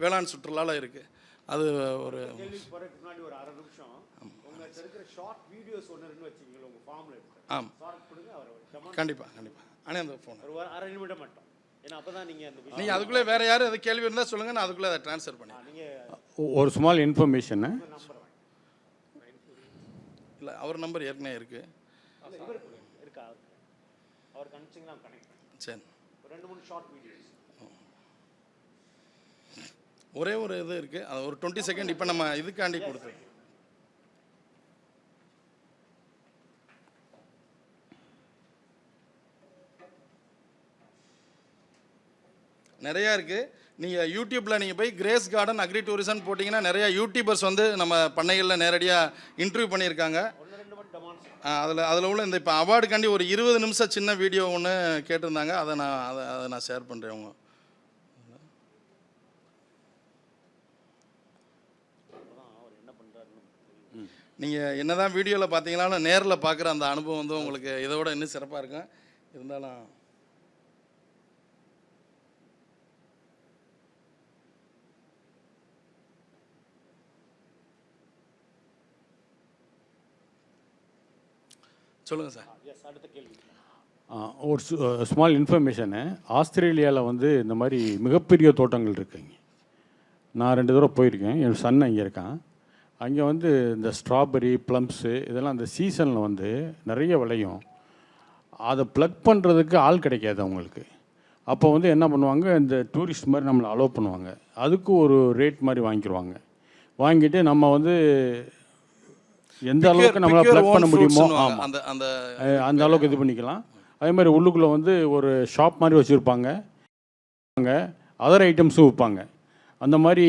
வேளாண் சுற்றுலாவில் இருக்குது. அது ஒரு முன்னாடி ஒரு 1/2 நிமிஷம் உங்களுக்கு இருக்கிற ஷார்ட் வீடியோஸ் ஒன்று வச்சுக்கீங்களா உங்கள் ஃபார்மில்? கண்டிப்பாக ஆனால் அந்த ஃபோன் ஒரு 1/2 நிமிடம் மட்டும், ஏன்னா அப்போ தான் நீங்கள் அதுக்குள்ளே வேறு யாரும் அது கேள்வி இருந்தால் சொல்லுங்கள், நான் அதுக்குள்ளே அதை ட்ரான்ஸ்ஃபர் பண்ணி. ஒரு ஸ்மால் இன்ஃபர்மேஷனு இல்லை, அவர் நம்பர் ஏற்கனவே இருக்குது. இருக்கா? அவர் கனெக்டிங்கன்னா கனெக்ட். சரி, 2-3 ஷார்ட் வீடியோஸ். ஒரே ஒரு இது இருக்குது, அது ஒரு 20 செகண்ட் இப்போ நம்ம இதுக்காண்டி கொடுத்தோம். நிறையா இருக்குது. நீங்கள் யூடியூப்பில் நீங்கள் போய் கிரேஸ் கார்டன் அக்ரி டூரிசம் போட்டிங்கன்னா நிறையா யூடியூபர்ஸ் வந்து நம்ம பண்ணைகளில் நேரடியாக இன்டர்வியூ பண்ணியிருக்காங்க. அதில் உள்ள இந்த இப்போ அவார்டுக்காண்டி ஒரு 20 நிமிஷம் சின்ன வீடியோ ஒன்று கேட்டிருந்தாங்க, அதை நான் ஷேர் பண்ணுறேன். அவங்க நீங்கள் என்ன தான் வீடியோவில் பார்த்தீங்கன்னாலும் நேரில் பார்க்குற அந்த அனுபவம் வந்து உங்களுக்கு இதோட இன்னும் சிறப்பாக இருக்கும். இருந்தாலும் சொல்லுங்கள் சார். அடுத்த கேள்வி. ஒரு ஸ்மால் இன்ஃபர்மேஷனு, ஆஸ்திரேலியாவில் வந்து இந்த மாதிரி மிகப்பெரிய தோட்டங்கள் இருக்குங்க. நான் 2 தடவை போயிருக்கேன், என் சன் அங்கே இருக்கான். அங்கே வந்து இந்த ஸ்ட்ராபெரி, ப்ளம்ஸு இதெல்லாம் அந்த சீசனில் வந்து நிறைய விளையும். அதை ப்ளக் பண்ணுறதுக்கு ஆள் கிடைக்காது அவங்களுக்கு. அப்போ வந்து என்ன பண்ணுவாங்க, இந்த டூரிஸ்ட் மாதிரி நம்மளை அலோவ் பண்ணுவாங்க. அதுக்கு ஒரு ரேட் மாதிரி வாங்கிடுவாங்க. வாங்கிட்டு நம்ம வந்து எந்த அளவுக்கு நம்மளால் ப்ளக் பண்ண முடியுமோ அந்த அளவுக்கு இது பண்ணிக்கலாம். அதே மாதிரி உள்ளுக்குள்ளே வந்து ஒரு ஷாப் மாதிரி வச்சுருப்பாங்க, அதர் ஐட்டம்ஸும் விற்பாங்க. அந்த மாதிரி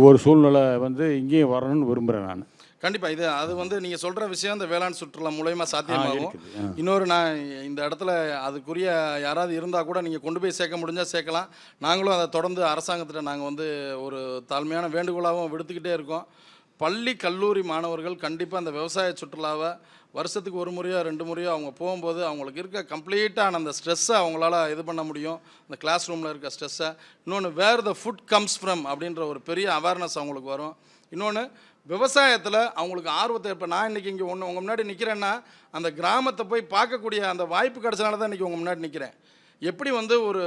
ஒரு சூழ்நிலை வந்து இங்கேயும் வரணும்னு விரும்புகிறேன் நான். கண்டிப்பாக அது வந்து நீங்கள் சொல்கிற விஷயம் இந்த வேளாண் சுற்றுலா மூலயமா சாத்தியமாகும். இன்னொரு நான் இந்த இடத்துல அதுக்குரிய யாராவது இருந்தால் கூட நீங்கள் கொண்டு போய் சேர்க்க முடிஞ்சால் சேர்க்கலாம். நாங்களும் அதை தொடர்ந்து அரசாங்கத்திட்ட நாங்கள் வந்து ஒரு தாழ்மையான வேண்டுகோளாகவும் விடுத்துக்கிட்டே இருக்கோம். பள்ளி கல்லூரி மாணவர்கள் கண்டிப்பாக அந்த விவசாய சுற்றுலாவை வருஷத்துக்கு 1 முறையோ 2 முறையோ அவங்க போகும்போது அவங்களுக்கு இருக்க கம்ப்ளீட்டான அந்த ஸ்ட்ரெஸ்ஸை அவங்களால இது பண்ண முடியும். அந்த கிளாஸ் ரூமில் இருக்க ஸ்ட்ரெஸ்ஸை. இன்னொன்று, வேர் த ஃபுட் கம்ஸ் ஃப்ரம் அப்படின்ற ஒரு பெரிய அவேர்னஸ் அவங்களுக்கு வரும். இன்னொன்று, விவசாயத்தில் அவங்களுக்கு ஆர்வத்தை. இப்போ நான் இன்றைக்கி இங்கே உங்கள் முன்னாடி நிற்கிறேன்னா அந்த கிராமத்தை போய் பார்க்கக்கூடிய அந்த வாய்ப்பு கிடச்சனால தான் இன்றைக்கி உங்கள் முன்னாடி நிற்கிறேன். எப்படி வந்து ஒரு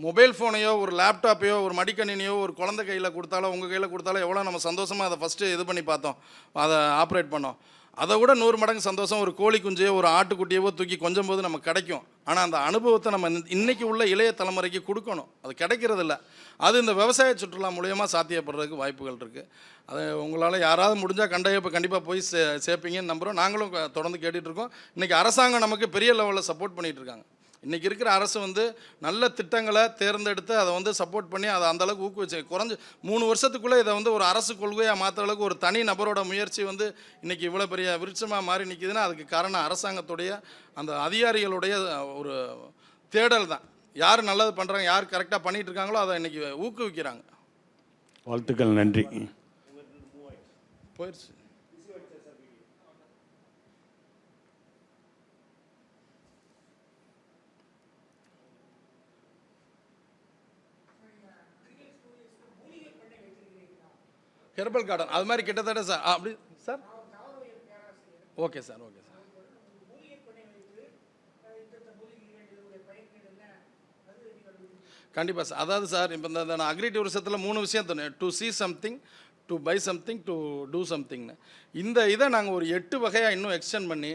மொபைல் ஃபோனையோ ஒரு லேப்டாப்பையோ ஒரு மடிக்கணினியோ ஒரு குழந்தை கையில் கொடுத்தாலோ உங்கள் கையில் கொடுத்தாலோ எவ்வளோ நம்ம சந்தோஷமாக அதை ஃபஸ்ட்டு இது பண்ணி பார்த்தோம், அதை ஆப்ரேட் பண்ணோம். அதை விட 100 மடங்கு சந்தோஷம் ஒரு கோழி குஞ்சையோ ஒரு ஆட்டுக்குட்டியவோ தூக்கி கொஞ்சம் போது நமக்கு கிடைக்கும். ஆனால் அந்த அனுபவத்தை நம்ம இன்றைக்கி உள்ள இளைய தலைமுறைக்கு கொடுக்கணும். அது கிடைக்கிறதில்ல. அது இந்த விவசாய சுற்றுலா மூலயமா சாத்தியப்படுறதுக்கு வாய்ப்புகள் இருக்குது. அது உங்களால் யாராவது முடிஞ்சால் கண்டிப்பாக போய் சேர்ப்பீங்கன்னு நம்புகிறோம். நாங்களும் தொடர்ந்து கேட்டுட்ருக்கோம். இன்றைக்கி அரசாங்கம் நமக்கு பெரிய லெவலில் சப்போர்ட் பண்ணிகிட்ருக்காங்க. இன்றைக்கி இருக்கிற அரசு வந்து நல்ல திட்டங்களை தேர்ந்தெடுத்து அதை வந்து சப்போர்ட் பண்ணி அதை அந்தளவுக்கு ஊக்குவிச்சு குறைஞ்சி 3 வருஷத்துக்குள்ளே இதை வந்து ஒரு அரசு கொள்கையாக மாற்ற அளவுக்கு ஒரு தனி நபரோட முயற்சி வந்து இன்றைக்கி இவ்வளோ பெரிய விருட்சமாக மாறி நிற்கிதுன்னா அதுக்கு காரணம் அரசாங்கத்துடைய அந்த அதிகாரிகளுடைய ஒரு தேடல் தான். யார் நல்லது பண்ணுறாங்க, யார் கரெக்டாக பண்ணிகிட்டு இருக்காங்களோ அதை இன்றைக்கி ஊக்குவிக்கிறாங்க. வாழ்த்துக்கள், நன்றி. போயிடுச்சு. ஹெர்பல் கார்டன் அது மாதிரி கிட்டத்தட்ட சார் அப்படி sir okay sir okay sir கண்டிப்பாக சார். அதாவது சார் இப்போ இந்த நான் அக்ரி டூரிசத்தில் 3 விஷயம் சொன்னேன். To see something, to buy something, to do சம்திங்னு. இந்த இதை நாங்கள் ஒரு 8 வகையாக இன்னும் எக்ஸ்டெண்ட் பண்ணி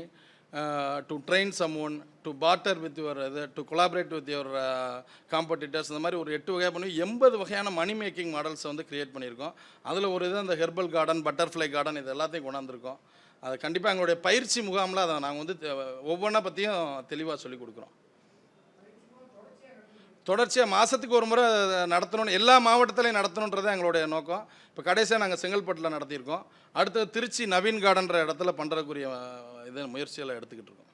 to train someone, to barter with your இது, to collaborate with your competitors, இந்த மாதிரி ஒரு 8 வகையாக பண்ணி 80 வகையான மணி மேக்கிங் மாடல்ஸை வந்து க்ரியேட் பண்ணியிருக்கோம். அதில் ஒரு இது அந்த ஹெர்பல் கார்டன், பட்டர்ஃப்ளை கார்டன், இது எல்லாத்தையும் கொண்டாந்துருக்கோம். அதை கண்டிப்பாக எங்களுடைய பயிற்சி முகாமில் அதை நாங்கள் வந்து ஒவ்வொன்றா பற்றியும் தெளிவாக சொல்லிக் கொடுக்குறோம். தொடர்ச்சியாக மாதத்துக்கு ஒரு முறை நடத்தணும், எல்லா மாவட்டத்திலையும் நடத்தணுன்றதே எங்களுடைய நோக்கம். இப்போ கடைசியாக நாங்கள் செங்கல்பட்டில் நடத்தியிருக்கோம். அடுத்தது திருச்சி நவீன் கார்டன்ற இடத்துல பண்ணுறக்கூடிய இது முயற்சிகளை எடுத்துக்கிட்டு இருக்கோம்.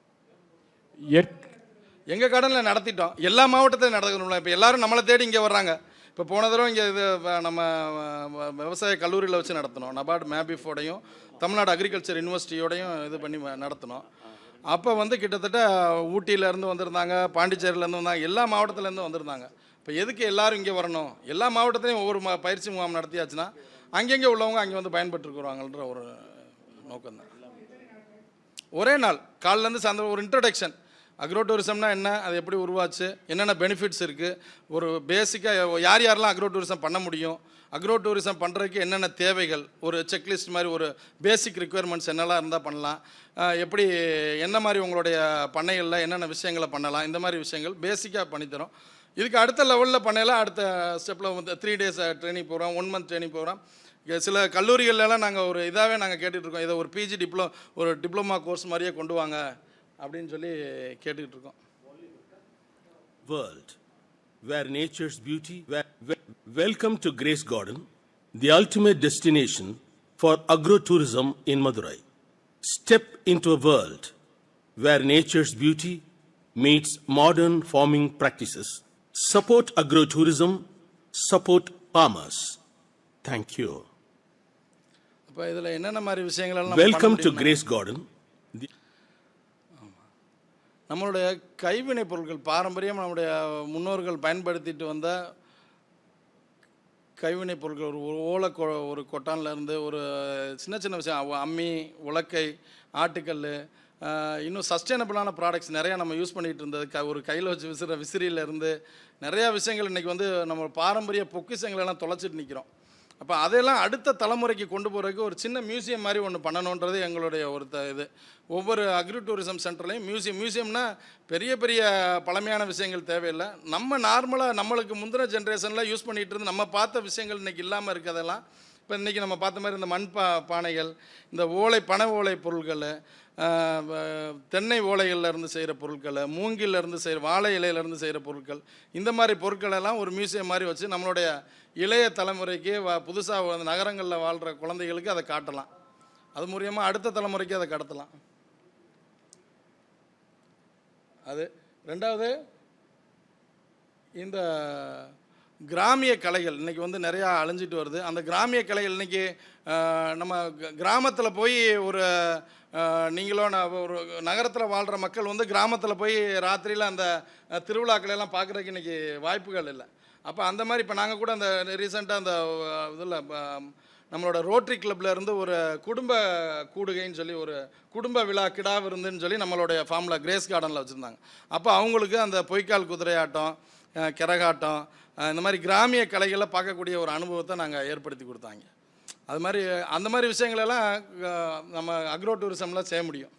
எங்கள் கார்டனில் நடத்திட்டோம், எல்லா மாவட்டத்திலையும் நடக்கணும்ல. இப்போ எல்லோரும் நம்மளை தேடி இங்கே வர்றாங்க. இப்போ போன தடவை இங்கே இது நம்ம விவசாய கல்லூரியில் வச்சு நடத்தினோம். நபார்டு மேபிஃபோடையும் தமிழ்நாடு அக்ரிகல்ச்சர் யூனிவர்சிட்டியோடையும் இது பண்ணி நடத்தினோம். அப்போ வந்து கிட்டத்தட்ட ஊட்டியிலேருந்து வந்திருந்தாங்க, பாண்டிச்சேரியிலேருந்து வந்தாங்க, எல்லா மாவட்டத்துலேருந்து வந்திருந்தாங்க. இப்போ எதுக்கு எல்லோரும் இங்கே வரணும்? எல்லா மாவட்டத்திலையும் ஒவ்வொரு பயிற்சி முகாம் நடத்தியாச்சுன்னா அங்கங்கே உள்ளவங்க அங்கே வந்து பயன்பட்டுருக்குறாங்கன்ற ஒரு நோக்கம் தான். ஒரே நாள் காலிலேருந்து சாயந்தரம் ஒரு இன்ட்ரடக்ஷன். அக்ரோ டூரிசம்னா என்ன, அது எப்படி உருவாச்சு, என்னென்ன பெனிஃபிட்ஸ் இருக்குது, ஒரு பேசிக்காக யார் யாரெல்லாம் அக்ரோ டூரிசம் பண்ண முடியும், அக்ரோ டூரிசம் பண்ணுறதுக்கு என்னென்ன தேவைகள், ஒரு செக்லிஸ்ட் மாதிரி ஒரு பேசிக் ரிக்குயர்மெண்ட்ஸ் என்னெல்லாம் இருந்தால் பண்ணலாம், எப்படி என்ன மாதிரி உங்களுடைய பண்ணைகளில் என்னென்ன விஷயங்களை பண்ணலாம், இந்த மாதிரி விஷயங்கள் பேசிக்காக பண்ணித்தரோம். இதுக்கு அடுத்த லெவலில் பண்ணையில் அடுத்த ஸ்டெப்பில் வந்து 3 days training programme, 1 month training programme. சில கல்லூரிகளெல்லாம் நாங்கள் ஒரு இதாகவே நாங்கள் கேட்டுட்ருக்கோம், இதை ஒரு பிஜி ஒரு டிப்ளமா கோர்ஸ் மாதிரியே கொண்டு வாங்க அப்படின்னு சொல்லி கேட்டுக்கிட்டு இருக்கோம். World where nature's beauty. Welcome to Grace Garden, the ultimate destination for agro-tourism in Madurai. Step into a world where nature's beauty meets modern farming practices. Support agro-tourism, support farmers. Thank you. அப்போ இதில் என்னென்ன மாதிரி விஷயங்கள் Welcome to Grace Garden. நம்மளுடைய கைவினை பொருட்கள் பாரம்பரியம் நம்முடைய முன்னோர்கள் பயன்படுத்திட்டு வந்த கைவினை பொருட்கள், ஒரு ஓலை ஒரு கொட்டான்லேருந்து ஒரு சின்ன சின்ன விஷயம், அம்மி, உலக்கை, ஆட்டுக்கல், இன்னும் சஸ்டைனபிளான ப்ராடக்ட்ஸ் நிறையா நம்ம யூஸ் பண்ணிகிட்டு இருந்தது. ஒரு கையில் வச்சு விசிறியிலேருந்து நிறையா விஷயங்கள் இன்றைக்கி வந்து நம்ம பாரம்பரிய பொக்கிஷங்களெல்லாம் தொலைச்சிட்டு நிற்கிறோம். அப்போ அதையெல்லாம் அடுத்த தலைமுறைக்கு கொண்டு போகிறதுக்கு ஒரு சின்ன மியூசியம் மாதிரி ஒன்று பண்ணணுன்றது எங்களுடைய ஒரு இது. ஒவ்வொரு அக்ரி டூரிசம் சென்டர்லையும் மியூசியம்னா பெரிய பெரிய பழமையான விஷயங்கள் தேவையில்லை. நம்ம நார்மலாக நம்மளுக்கு முந்தின ஜென்ரேஷனில் யூஸ் பண்ணிகிட்டு இருந்து நம்ம பார்த்த விஷயங்கள் இன்றைக்கி இல்லாமல் இருக்கிறதெல்லாம் இப்போ இன்றைக்கி நம்ம பார்த்த மாதிரி இந்த மண் பானைகள், இந்த பனை ஓலை பொருட்கள், தென்னை ஓலைகள்லேருந்து செய்கிற பொருட்கள், மூங்கிலேருந்து செய்கிற வாழை இலையிலேருந்து செய்கிற பொருட்கள், இந்த மாதிரி பொருட்களெல்லாம் ஒரு மியூசியம் மாதிரி வச்சு நம்மளுடைய இளைய தலைமுறைக்கு புதுசாக நகரங்களில் வாழ்கிற குழந்தைகளுக்கு அதை காட்டலாம். அது மூலியமாக அடுத்த தலைமுறைக்கு அதை கடத்தலாம். அது ரெண்டாவது, இந்த கிராமிய கலைகள் இன்றைக்கி வந்து நிறையா அழிஞ்சிட்டு வருது. அந்த கிராமிய கலைகள் இன்றைக்கி நம்ம கிராமத்தில் போய் ஒரு நீங்களோ ஒரு நகரத்தில் வாழ்கிற மக்கள் வந்து கிராமத்தில் போய் ராத்திரியில் அந்த திருவிழாக்களெல்லாம் பார்க்குறதுக்கு இன்றைக்கி வாய்ப்புகள் இல்லை. அப்போ அந்த மாதிரி இப்போ நாங்கள் கூட அந்த ரீசெண்டாக அந்த இதில் நம்மளோட ரோட்டரி கிளப்பில் இருந்து ஒரு குடும்ப கூடுகைன்னு சொல்லி ஒரு குடும்ப விழா கிடா விருந்துன்னு சொல்லி நம்மளுடைய ஃபார்மில் கிரேஸ் கார்டனில் வச்சுருந்தாங்க. அப்போ அவங்களுக்கு அந்த பொய்க்கால் குதிரை ஆட்டம், கரகாட்டம், இந்த மாதிரி கிராமிய கலைகளை பார்க்கக்கூடிய ஒரு அனுபவத்தை நாங்கள் ஏற்படுத்தி கொடுத்தாங்க. அது மாதிரி அந்த மாதிரி விஷயங்களெல்லாம் நம்ம அக்ரோ டூரிசமில் செய்ய முடியும்.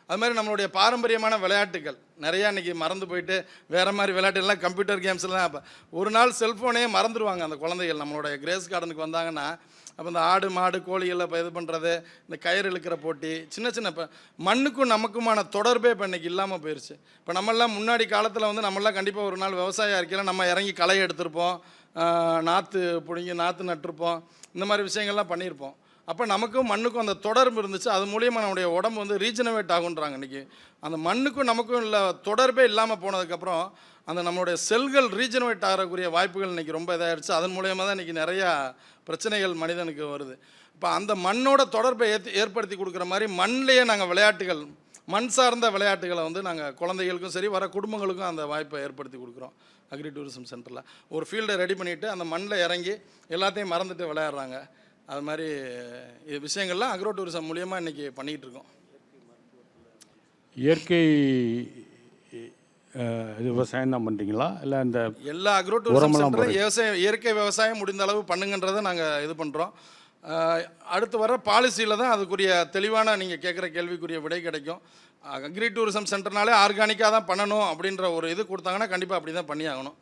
அது மாதிரி நம்மளுடைய பாரம்பரியமான விளையாட்டுகள் நிறையா இன்றைக்கி மறந்து போயிட்டு வேறு மாதிரி விளையாட்டுலாம் கம்ப்யூட்டர் கேம்ஸ்லாம் இப்போ ஒரு நாள் செல்ஃபோனே மறந்துடுவாங்க அந்த குழந்தைகள். நம்மளுடைய கிரேஸ் கார்டனுக்கு வந்தாங்கன்னா அப்போ இந்த ஆடு மாடு கோழிகளை இப்போ இது பண்ணுறது, இந்த கயிறு இழுக்கிற போட்டி, சின்ன சின்ன இப்போ மண்ணுக்கும் நமக்குமான தொடர்பே இப்போ இன்றைக்கி இல்லாமல் போயிடுச்சு. இப்போ நம்மளாம் முன்னாடி காலத்தில் வந்து நம்மளாம் கண்டிப்பாக ஒரு நாள் விவசாயம் இருக்கையில் நம்ம இறங்கி களை எடுத்திருப்போம், நாற்று பிடுங்கி நாற்று நட்டிருப்போம், இந்த மாதிரி விஷயங்கள்லாம் பண்ணியிருப்போம். அப்போ நமக்கும் மண்ணுக்கும் அந்த தொடர்பு இருந்துச்சு. அது மூலியமாக நம்முடைய உடம்பு வந்து ரீஜனவேட் ஆகுன்றாங்க. இன்றைக்கி அந்த மண்ணுக்கும் நமக்கும் இல்லை தொடர்பே இல்லாமல் போனதுக்கப்புறம் அந்த நம்மளுடைய செல்கள் ரீஜனவேட் ஆகக்கூடிய வாய்ப்புகள் இன்றைக்கி ரொம்ப இதாகிடுச்சு. அதன் மூலியமாக தான் இன்றைக்கி நிறையா பிரச்சனைகள் மனிதனுக்கு வருது. இப்போ அந்த மண்ணோட தொடர்பை ஏற்படுத்தி கொடுக்குற மாதிரி மண்ணிலேயே நாங்கள் விளையாட்டுகள், மண் சார்ந்த விளையாட்டுகளை வந்து நாங்கள் குழந்தைகளுக்கும் சரி வர குடும்பங்களுக்கும் அந்த வாய்ப்பை ஏற்படுத்தி கொடுக்குறோம். அக்ரி டூரிசம் சென்டரில் ஒரு ஃபீல்டை ரெடி பண்ணிவிட்டு அந்த மண்ணில் இறங்கி எல்லாத்தையும் மறந்துட்டு விளையாடுறாங்க. அது மாதிரி இது விஷயங்கள்லாம் அக்ரோ டூரிசம் மூலியமாக இன்றைக்கி பண்ணிகிட்டு இருக்கோம். இயற்கை இது விவசாயம் தான் பண்ணுறீங்களா இல்லை இந்த எல்லா அக்ரோ டூரிசம் சென்டரும் விவசாயம் இயற்கை விவசாயம் முடிந்த அளவு பண்ணுங்கன்றதை நாங்கள் இது பண்ணுறோம். அடுத்து வர பாலிசியில் தான் அதுக்குரிய தெளிவான நீங்கள் கேட்குற கேள்விக்குரிய விடை கிடைக்கும். அக்ரி டூரிசம் சென்டர்னாலே ஆர்கானிக்காக தான் பண்ணணும் அப்படின்ற ஒரு இது கொடுத்தாங்கன்னா கண்டிப்பாக அப்படி தான் பண்ணி ஆகணும்.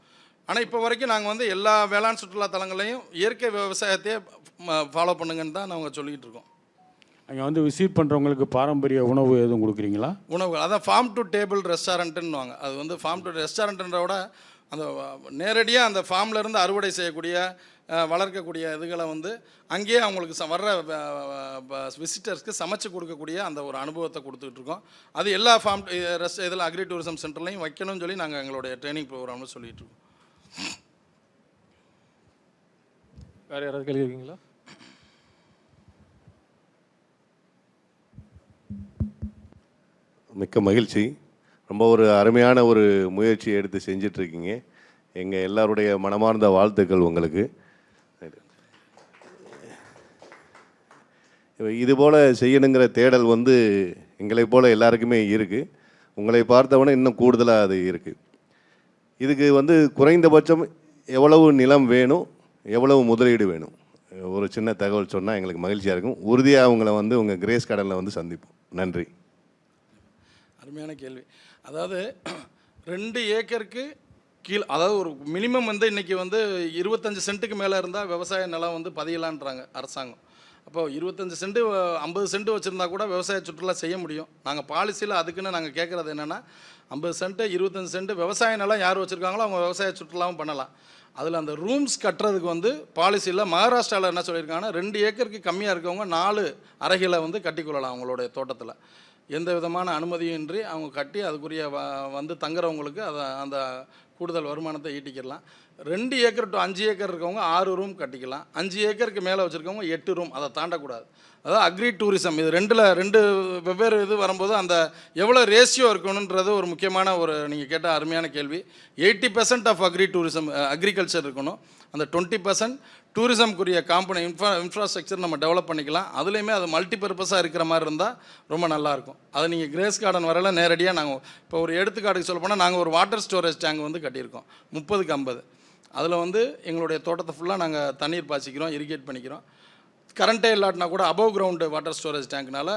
ஆனால் இப்போ வரைக்கும் நாங்கள் வந்து எல்லா வேளாண் சுற்றுலா தலங்களையும் இயற்கை விவசாயத்தையே ஃபாலோ பண்ணுங்கன்னு தான் நாங்கள் சொல்லிக்கிட்டு இருக்கோம். அங்கே வந்து விசிட் பண்ணுறவங்களுக்கு பாரம்பரிய உணவு எதுவும் கொடுக்குறீங்களா? உணவு அதான் ஃபார்ம் டு டேபிள் ரெஸ்டாரண்ட்டுன்னுவாங்க. அது வந்து ஃபார்ம் டு ரெஸ்டாரண்ட்ன்ற விட அந்த நேரடியாக அந்த ஃபார்ம்லேருந்து அறுவடை செய்யக்கூடிய வளர்க்கக்கூடிய இதுகளை வந்து அங்கேயே அவங்களுக்கு வர்ற விசிட்டர்ஸ்க்கு சமைச்சு கொடுக்கக்கூடிய அந்த ஒரு அனுபவத்தை கொடுத்துக்கிட்டு இருக்கோம். அது எல்லா ஃபார்ம் இதில் அக்ரி டூரிசம் சென்டர்லையும் வைக்கணும்னு சொல்லி நாங்கள் எங்களுடைய ட்ரைனிங் ப்ரோக்ராம்னு சொல்லிகிட்டு இருக்கோம். வேறு யாராவது கேள்வி இருக்கீங்களா? மிக்க மகிழ்ச்சி. ரொம்ப ஒரு அருமையான ஒரு முயற்சியை எடுத்து செஞ்சிட்ருக்கீங்க. எங்கள் எல்லாருடைய மனமார்ந்த வாழ்த்துக்கள் உங்களுக்கு. இதுபோல் செய்யணுங்கிற தேடல் வந்து எங்களை போல் எல்லாருக்குமே இருக்குது. உங்களை பார்த்தவொன்னே இன்னும் கூடுதலாக அது இருக்குது. இதுக்கு வந்து குறைந்தபட்சம் எவ்வளவு நிலம் வேணும், எவ்வளவு முதலீடு வேணும், ஒரு சின்ன தகவல் சொன்னால் எங்களுக்கு மகிழ்ச்சியாக இருக்கும். உறுதியாக உங்களை வந்து உங்கள் கிரேஸ் கார்டனில் வந்து சந்திப்போம். நன்றி. அருமையான கேள்வி. அதாவது 2 ஏக்கருக்கு கீழே, அதாவது ஒரு மினிமம் வந்து இன்றைக்கி வந்து 25 சென்ட்டுக்கு மேலே இருந்தால் விவசாய நிலம் வந்து பதியலான்றாங்க அரசாங்கம். அப்போ 25 சென்ட்டு 50 சென்ட் வச்சுருந்தா கூட விவசாய சுற்றுலா செய்ய முடியும். நாங்கள் பாலிசியில் அதுக்குன்னு நாங்கள் கேட்குறது என்னென்னா 50 சென்ட்டு 25 சென்ட் விவசாய நிலம் யார் வச்சுருக்காங்களோ அவங்க விவசாய சுற்றுலாவும் பண்ணலாம். அதில் அந்த ரூம்ஸ் கட்டுறதுக்கு வந்து பாலிசியில் மகாராஷ்டிராவில் என்ன சொல்லியிருக்காங்கன்னா 2 ஏக்கருக்கு கம்மியாக இருக்கவங்க 4 அறைகளை வந்து கட்டிக்கொள்ளலாம் அவங்களுடைய தோட்டத்தில். எந்த விதமான அனுமதியும் இன்றி அவங்க கட்டி அதுக்குரிய வந்து தங்குறவங்களுக்கு அதை அந்த கூடுதல் வருமானத்தை ஈட்டிக்கிடலாம். 2 ஏக்கர் டு 5 ஏக்கர் இருக்கவங்க 6 ரூம் கட்டிக்கலாம். 5 ஏக்கருக்கு மேலே வச்சுருக்கவங்க 8 ரூம், அதை தாண்டக்கூடாது. அதாவது அக்ரி டூரிசம் இது 2 வெவ்வேறு இது வரும்போது அந்த எவ்வளோ ரேஷியோ இருக்கணுன்றது ஒரு முக்கியமான ஒரு நீங்கள் கேட்ட அருமையான கேள்வி. 80% ஆஃப் அக்ரி டூரிசம் அக்ரிகல்ச்சர் இருக்கணும். அந்த 20% டூரிசம்க்குரிய இன்ஃப்ராஸ்ட்ரக்சர் நம்ம டெவலப் பண்ணிக்கலாம். அதுலேயுமே அது மல்டிபர்பஸாக இருக்கிற மாதிரி இருந்தால் ரொம்ப நல்லாயிருக்கும். அதை நீங்கள் கிரேஸ் கார்டன் வரையில் நேரடியாக நாங்கள் இப்போ ஒரு எடுத்துக்காட்டுக்கு சொல்ல போனால் நாங்கள் ஒரு வாட்டர் ஸ்டோரேஜ் டேங்க் வந்து கட்டியிருக்கோம் 30க்கு 50. அதில் வந்து எங்களுடைய தோட்டத்தை ஃபுல்லாக நாங்கள் தண்ணீர் பாய்ச்சிக்கிறோம், இரிகேட் பண்ணிக்கிறோம். கரண்ட்டே இல்லாட்டினா கூட அபவ் கிரவுண்டு வாட்டர் ஸ்டோரேஜ் டேங்க்னால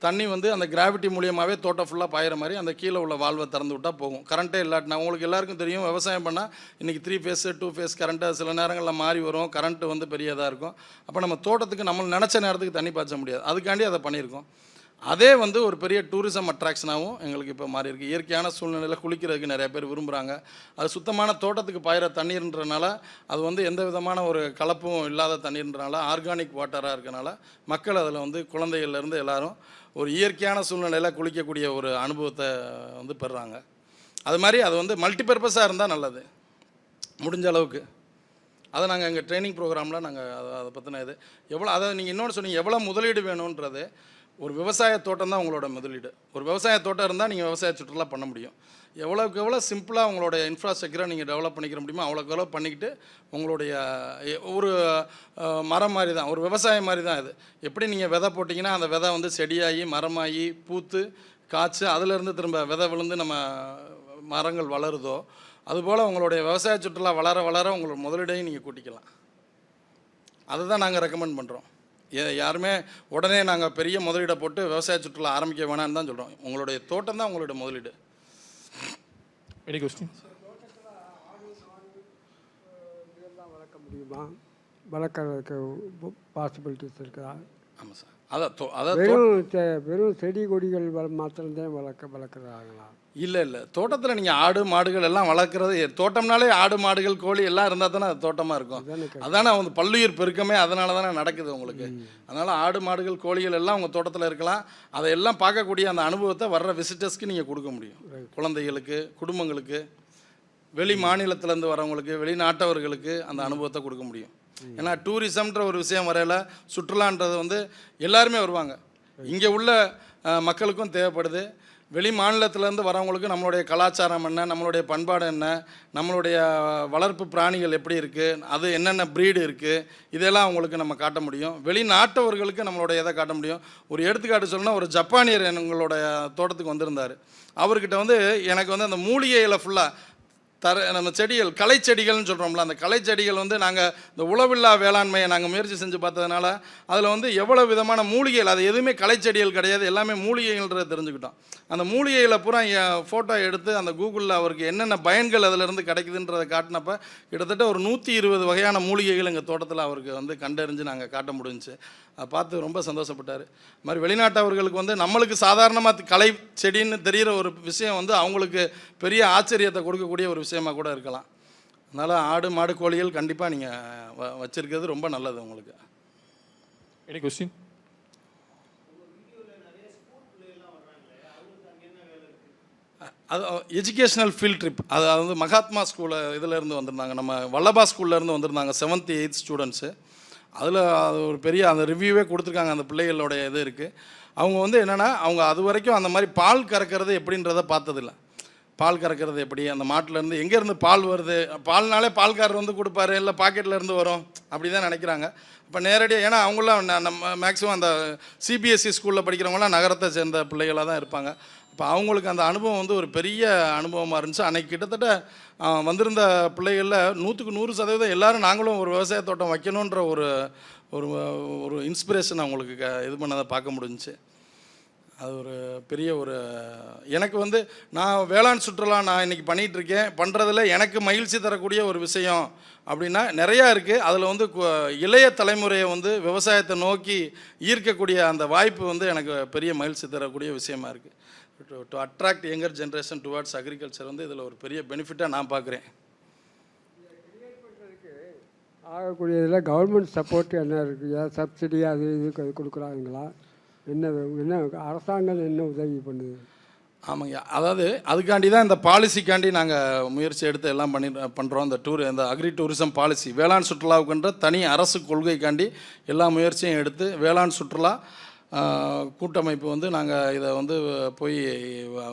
தண்ணி வந்து அந்த கிராவிட்டி மூலியமாகவே தோட்டம் ஃபுல்லாக பாயிற மாதிரி அந்த கீழே உள்ள வால்வை திறந்து விட்டால் போகும். கரண்ட்டே இல்லாட்டினா உங்களுக்கு எல்லாருக்கும் தெரியும், விவசாயம் பண்ணால் இன்றைக்கி 3 ஃபேஸ் 2 ஃபேஸ் கரண்ட்டு சில நேரங்களில் மாறி வரும். கரண்ட்டு வந்து பெரியதாக இருக்கும். அப்போ நம்ம தோட்டத்துக்கு நம்ம நினச்ச நேரத்துக்கு தண்ணி பாய்ச்ச முடியாது. அதுக்காண்டி அதை பண்ணியிருக்கோம். அதே வந்து ஒரு பெரிய டூரிசம் அட்ராக்ஷனாகவும் எங்களுக்கு இப்போ மாறி இருக்குது. இயற்கையான சூழ்நிலையில் குளிக்கிறதுக்கு நிறைய பேர் விரும்புகிறாங்க. அது சுத்தமான தோட்டத்துக்கு பாயிற தண்ணீர்ன்றனால அது வந்து எந்த விதமான ஒரு கலப்பும் இல்லாத தண்ணீர்ன்றனால ஆர்கானிக் வாட்டராக இருக்கனால மக்கள் அதில் வந்து குழந்தைகள்லேருந்து எல்லோரும் ஒரு இயற்கையான சூழ்நிலையில் குளிக்கக்கூடிய ஒரு அனுபவத்தை வந்து பெறுறாங்க. அது மாதிரி அது வந்து மல்டிபர்பஸாக இருந்தால் நல்லது முடிஞ்ச அளவுக்கு. அதை நாங்கள் எங்கள் ட்ரைனிங் ப்ரோக்ராமில் நாங்கள் அதை பற்றின இது எவ்வளோ, அதை நீங்கள் இன்னொன்று சொன்னீங்க எவ்வளோ முதலீடு வேணுன்றது. ஒரு விவசாய தோட்டம் தான் உங்களோட முதலீடு. ஒரு விவசாய தோட்டம் இருந்தால் நீங்கள் விவசாய சுற்றுலா பண்ண முடியும். எவ்வளோக்கு எவ்வளோ சிம்பிளாக உங்களோட இன்ஃப்ராஸ்ட்ரக்சரை நீங்கள் டெவலப் பண்ணிக்கிற முடியுமோ அவ்வளோக்கு எவ்வளோ பண்ணிக்கிட்டு உங்களுடைய ஒரு மரம் மாதிரி தான், ஒரு விவசாயம் மாதிரி தான் இது. எப்படி நீங்கள் விதை போட்டிங்கன்னா அந்த விதை வந்து செடியாகி மரமாகி பூத்து காய்ச்சி அதிலேருந்து திரும்ப விதை விழுந்து நம்ம மரங்கள் வளருதோ அதுபோல் உங்களுடைய விவசாய சுற்றுலா வளர வளர உங்களோட முதலீடையும் நீங்கள் கூட்டிக்கலாம். அதை தான் நாங்கள் ரெக்கமெண்ட் பண்ணுறோம். யாருமே உடனே நாங்கள் பெரிய முதலீடை போட்டு விவசாய சுற்றுலா ஆரம்பிக்க வேணான்னு தான் சொல்கிறோம். உங்களுடைய தோட்டம் தான் உங்களுடைய முதலீடு. Any question? இதெல்லாம் வளர்க்க முடியுமா? வளர்க்குறதுக்கு பாசிபிலிட்டிஸ் இருக்குதா? ஆமாம் சார். அதான் வெறும் செடி கொடிகள் மாத்திரம்தான் வளர்க்குறாங்களா? இல்லை தோட்டத்தில் நீங்கள் ஆடு மாடுகள் எல்லாம் வளர்க்குறது, தோட்டம்னாலே ஆடு மாடுகள் கோழி எல்லாம் இருந்தால் தானே அது தோட்டமாக இருக்கும். அதானே வந்து பல்லுயிர் பெருக்கமே அதனால தானே நடக்குது உங்களுக்கு. அதனால் ஆடு மாடுகள் கோழிகள் எல்லாம் உங்கள் தோட்டத்தில் இருக்கலாம். அதையெல்லாம் பார்க்கக்கூடிய அந்த அனுபவத்தை வர்ற விசிட்டர்ஸ்க்கு நீங்கள் கொடுக்க முடியும். குழந்தைகளுக்கு, குடும்பங்களுக்கு, வெளி மாநிலத்திலேருந்து வரவங்களுக்கு, வெளிநாட்டவர்களுக்கு அந்த அனுபவத்தை கொடுக்க முடியும். ஏன்னா டூரிசம்ன்ற ஒரு விஷயம் வரையில் சுற்றுலான்றது வந்து எல்லாருமே வருவாங்க. இங்கே உள்ள மக்களுக்கும் தேவைப்படுது. வெளி மாநிலத்திலேருந்து வரவங்களுக்கு நம்மளுடைய கலாச்சாரம் என்ன, நம்மளுடைய பண்பாடு என்ன, நம்மளுடைய வளர்ப்பு பிராணிகள் எப்படி இருக்குது, அது என்னென்ன ப்ரீடு இருக்குது, இதெல்லாம் அவங்களுக்கு நம்ம காட்ட முடியும். வெளிநாட்டவர்களுக்கு நம்மளுடைய இதை காட்ட முடியும். ஒரு எடுத்துக்காட்டு சொல்லணும்னா, ஒரு ஜப்பானியர் எங்களுடைய தோட்டத்துக்கு வந்திருந்தார். அவர்கிட்ட வந்து எனக்கு வந்து அந்த மூலிகையில் ஃபுல்லாக நம்ம செடிகள், களை செடிகள்னு சொல்கிறோம்ல, அந்த களை செடிகள் வந்து நாங்கள் இந்த உழவில்லா வேளாண்மையை நாங்கள் முயற்சி செஞ்சு பார்த்ததுனால அதில் வந்து எவ்வளோ விதமான மூலிகைகள், அது எதுவுமே களை செடிகள் கிடையாது, எல்லாமே மூலிகைகள்ன்றதை தெரிஞ்சுக்கிட்டோம். அந்த மூலிகைகளை பூரா ஃபோட்டோ எடுத்து அந்த கூகுளில் அவருக்கு என்னென்ன பயன்கள் அதிலிருந்து கிடைக்குதுன்றதை காட்டினப்ப கிட்டத்தட்ட ஒரு 120 வகையான மூலிகைகள் எங்கள் தோட்டத்தில் அவருக்கு வந்து கண்டறிஞ்சு நாங்கள் காட்ட முடிஞ்சிச்சு. அதை பார்த்து ரொம்ப சந்தோஷப்பட்டார். இது மாதிரி வெளிநாட்டவர்களுக்கு வந்து நம்மளுக்கு சாதாரணமாக களை செடின்னு தெரிகிற ஒரு விஷயம் வந்து அவங்களுக்கு பெரிய ஆச்சரியத்தை கொடுக்கக்கூடிய ஒரு விஷயமாக கூட இருக்கலாம். அதனால் ஆடு மாடு கோழிகள் கண்டிப்பாக நீங்கள் வச்சுருக்கிறது ரொம்ப நல்லது உங்களுக்கு. Any question? அது எஜுகேஷ்னல் ஃபீல்ட் ட்ரிப். அது வந்து மகாத்மா ஸ்கூலில் இதிலேருந்து வந்திருந்தாங்க, நம்ம வல்லபா ஸ்கூல்லேருந்து வந்திருந்தாங்க 7th 8th ஸ்டூடெண்ட்ஸு. அதில் அது ஒரு பெரிய அந்த ரிவ்யூவே கொடுத்துருக்காங்க. அந்த பிள்ளைகளோடைய இது இருக்குது. அவங்க வந்து என்னென்னா, அவங்க அது வரைக்கும் அந்த மாதிரி பால் கறக்கிறது எப்படின்றத பார்த்ததில்ல. பால் கறக்கிறது எப்படி, அந்த மாட்டிலேருந்து எங்கேருந்து பால் வருது, பால்னாலே பால்காரர் வந்து கொடுப்பாரு, இல்லை பாக்கெட்லேருந்து வரும், அப்படி தான் நினைக்கிறாங்க. இப்போ நேரடியாக, ஏன்னா அவங்களாம் நம்ம மேக்ஸிமம் அந்த சிபிஎஸ்சி ஸ்கூலில் படிக்கிறவங்களாம் நகரத்தை சேர்ந்த பிள்ளைகளாக தான் இருப்பாங்க. இப்போ அவங்களுக்கு அந்த அனுபவம் வந்து ஒரு பெரிய அனுபவமாக இருந்துச்சு. அன்றைக்கி கிட்டத்தட்ட வந்திருந்த பிள்ளைகளில் 100க்கு 100% எல்லோரும் நாங்களும் ஒரு விவசாய தோட்டம் வைக்கணுன்ற ஒரு ஒரு இன்ஸ்பிரேஷன் அவங்களுக்கு இது பண்ணதை பார்க்க முடிஞ்சிச்சு. அது ஒரு பெரிய ஒரு எனக்கு வந்து நான் வேளாண் சுற்றுலா நான் இன்றைக்கி பண்ணிகிட்ருக்கேன். பண்ணுறதுல எனக்கு மகிழ்ச்சி தரக்கூடிய ஒரு விஷயம் அப்படின்னா நிறையா இருக்குது. அதில் வந்து இளைய தலைமுறையை வந்து விவசாயத்தை நோக்கி ஈர்க்கக்கூடிய அந்த வாய்ப்பு வந்து எனக்கு பெரிய மகிழ்ச்சி தரக்கூடிய விஷயமா இருக்குது. To attract younger generation towards agriculture வந்து இதில் ஒரு பெரிய பெனிஃபிட்டாக நான் பார்க்குறேன். ஆகக்கூடியதில் கவர்மெண்ட் சப்போர்ட் என்ன இருக்குது? சப்சிடி அது இது கொடுக்குறாங்களா? என்ன அரசாங்கம் என்ன உதவி பண்ணுது? ஆமாங்க, அதாவது அதுக்காண்டி தான் இந்த பாலிசிக்காண்டி நாங்கள் முயற்சி எடுத்து எல்லாம் பண்ணுறோம். இந்த அக்ரி டூரிசம் பாலிசி, வேளாண் சுற்றுலாவுக்குன்ற தனி அரசு கொள்கைக்காண்டி எல்லா முயற்சியும் எடுத்து வேளாண் சுற்றுலா கூட்டமைப்பு வந்து நாங்கள் இதை வந்து போய்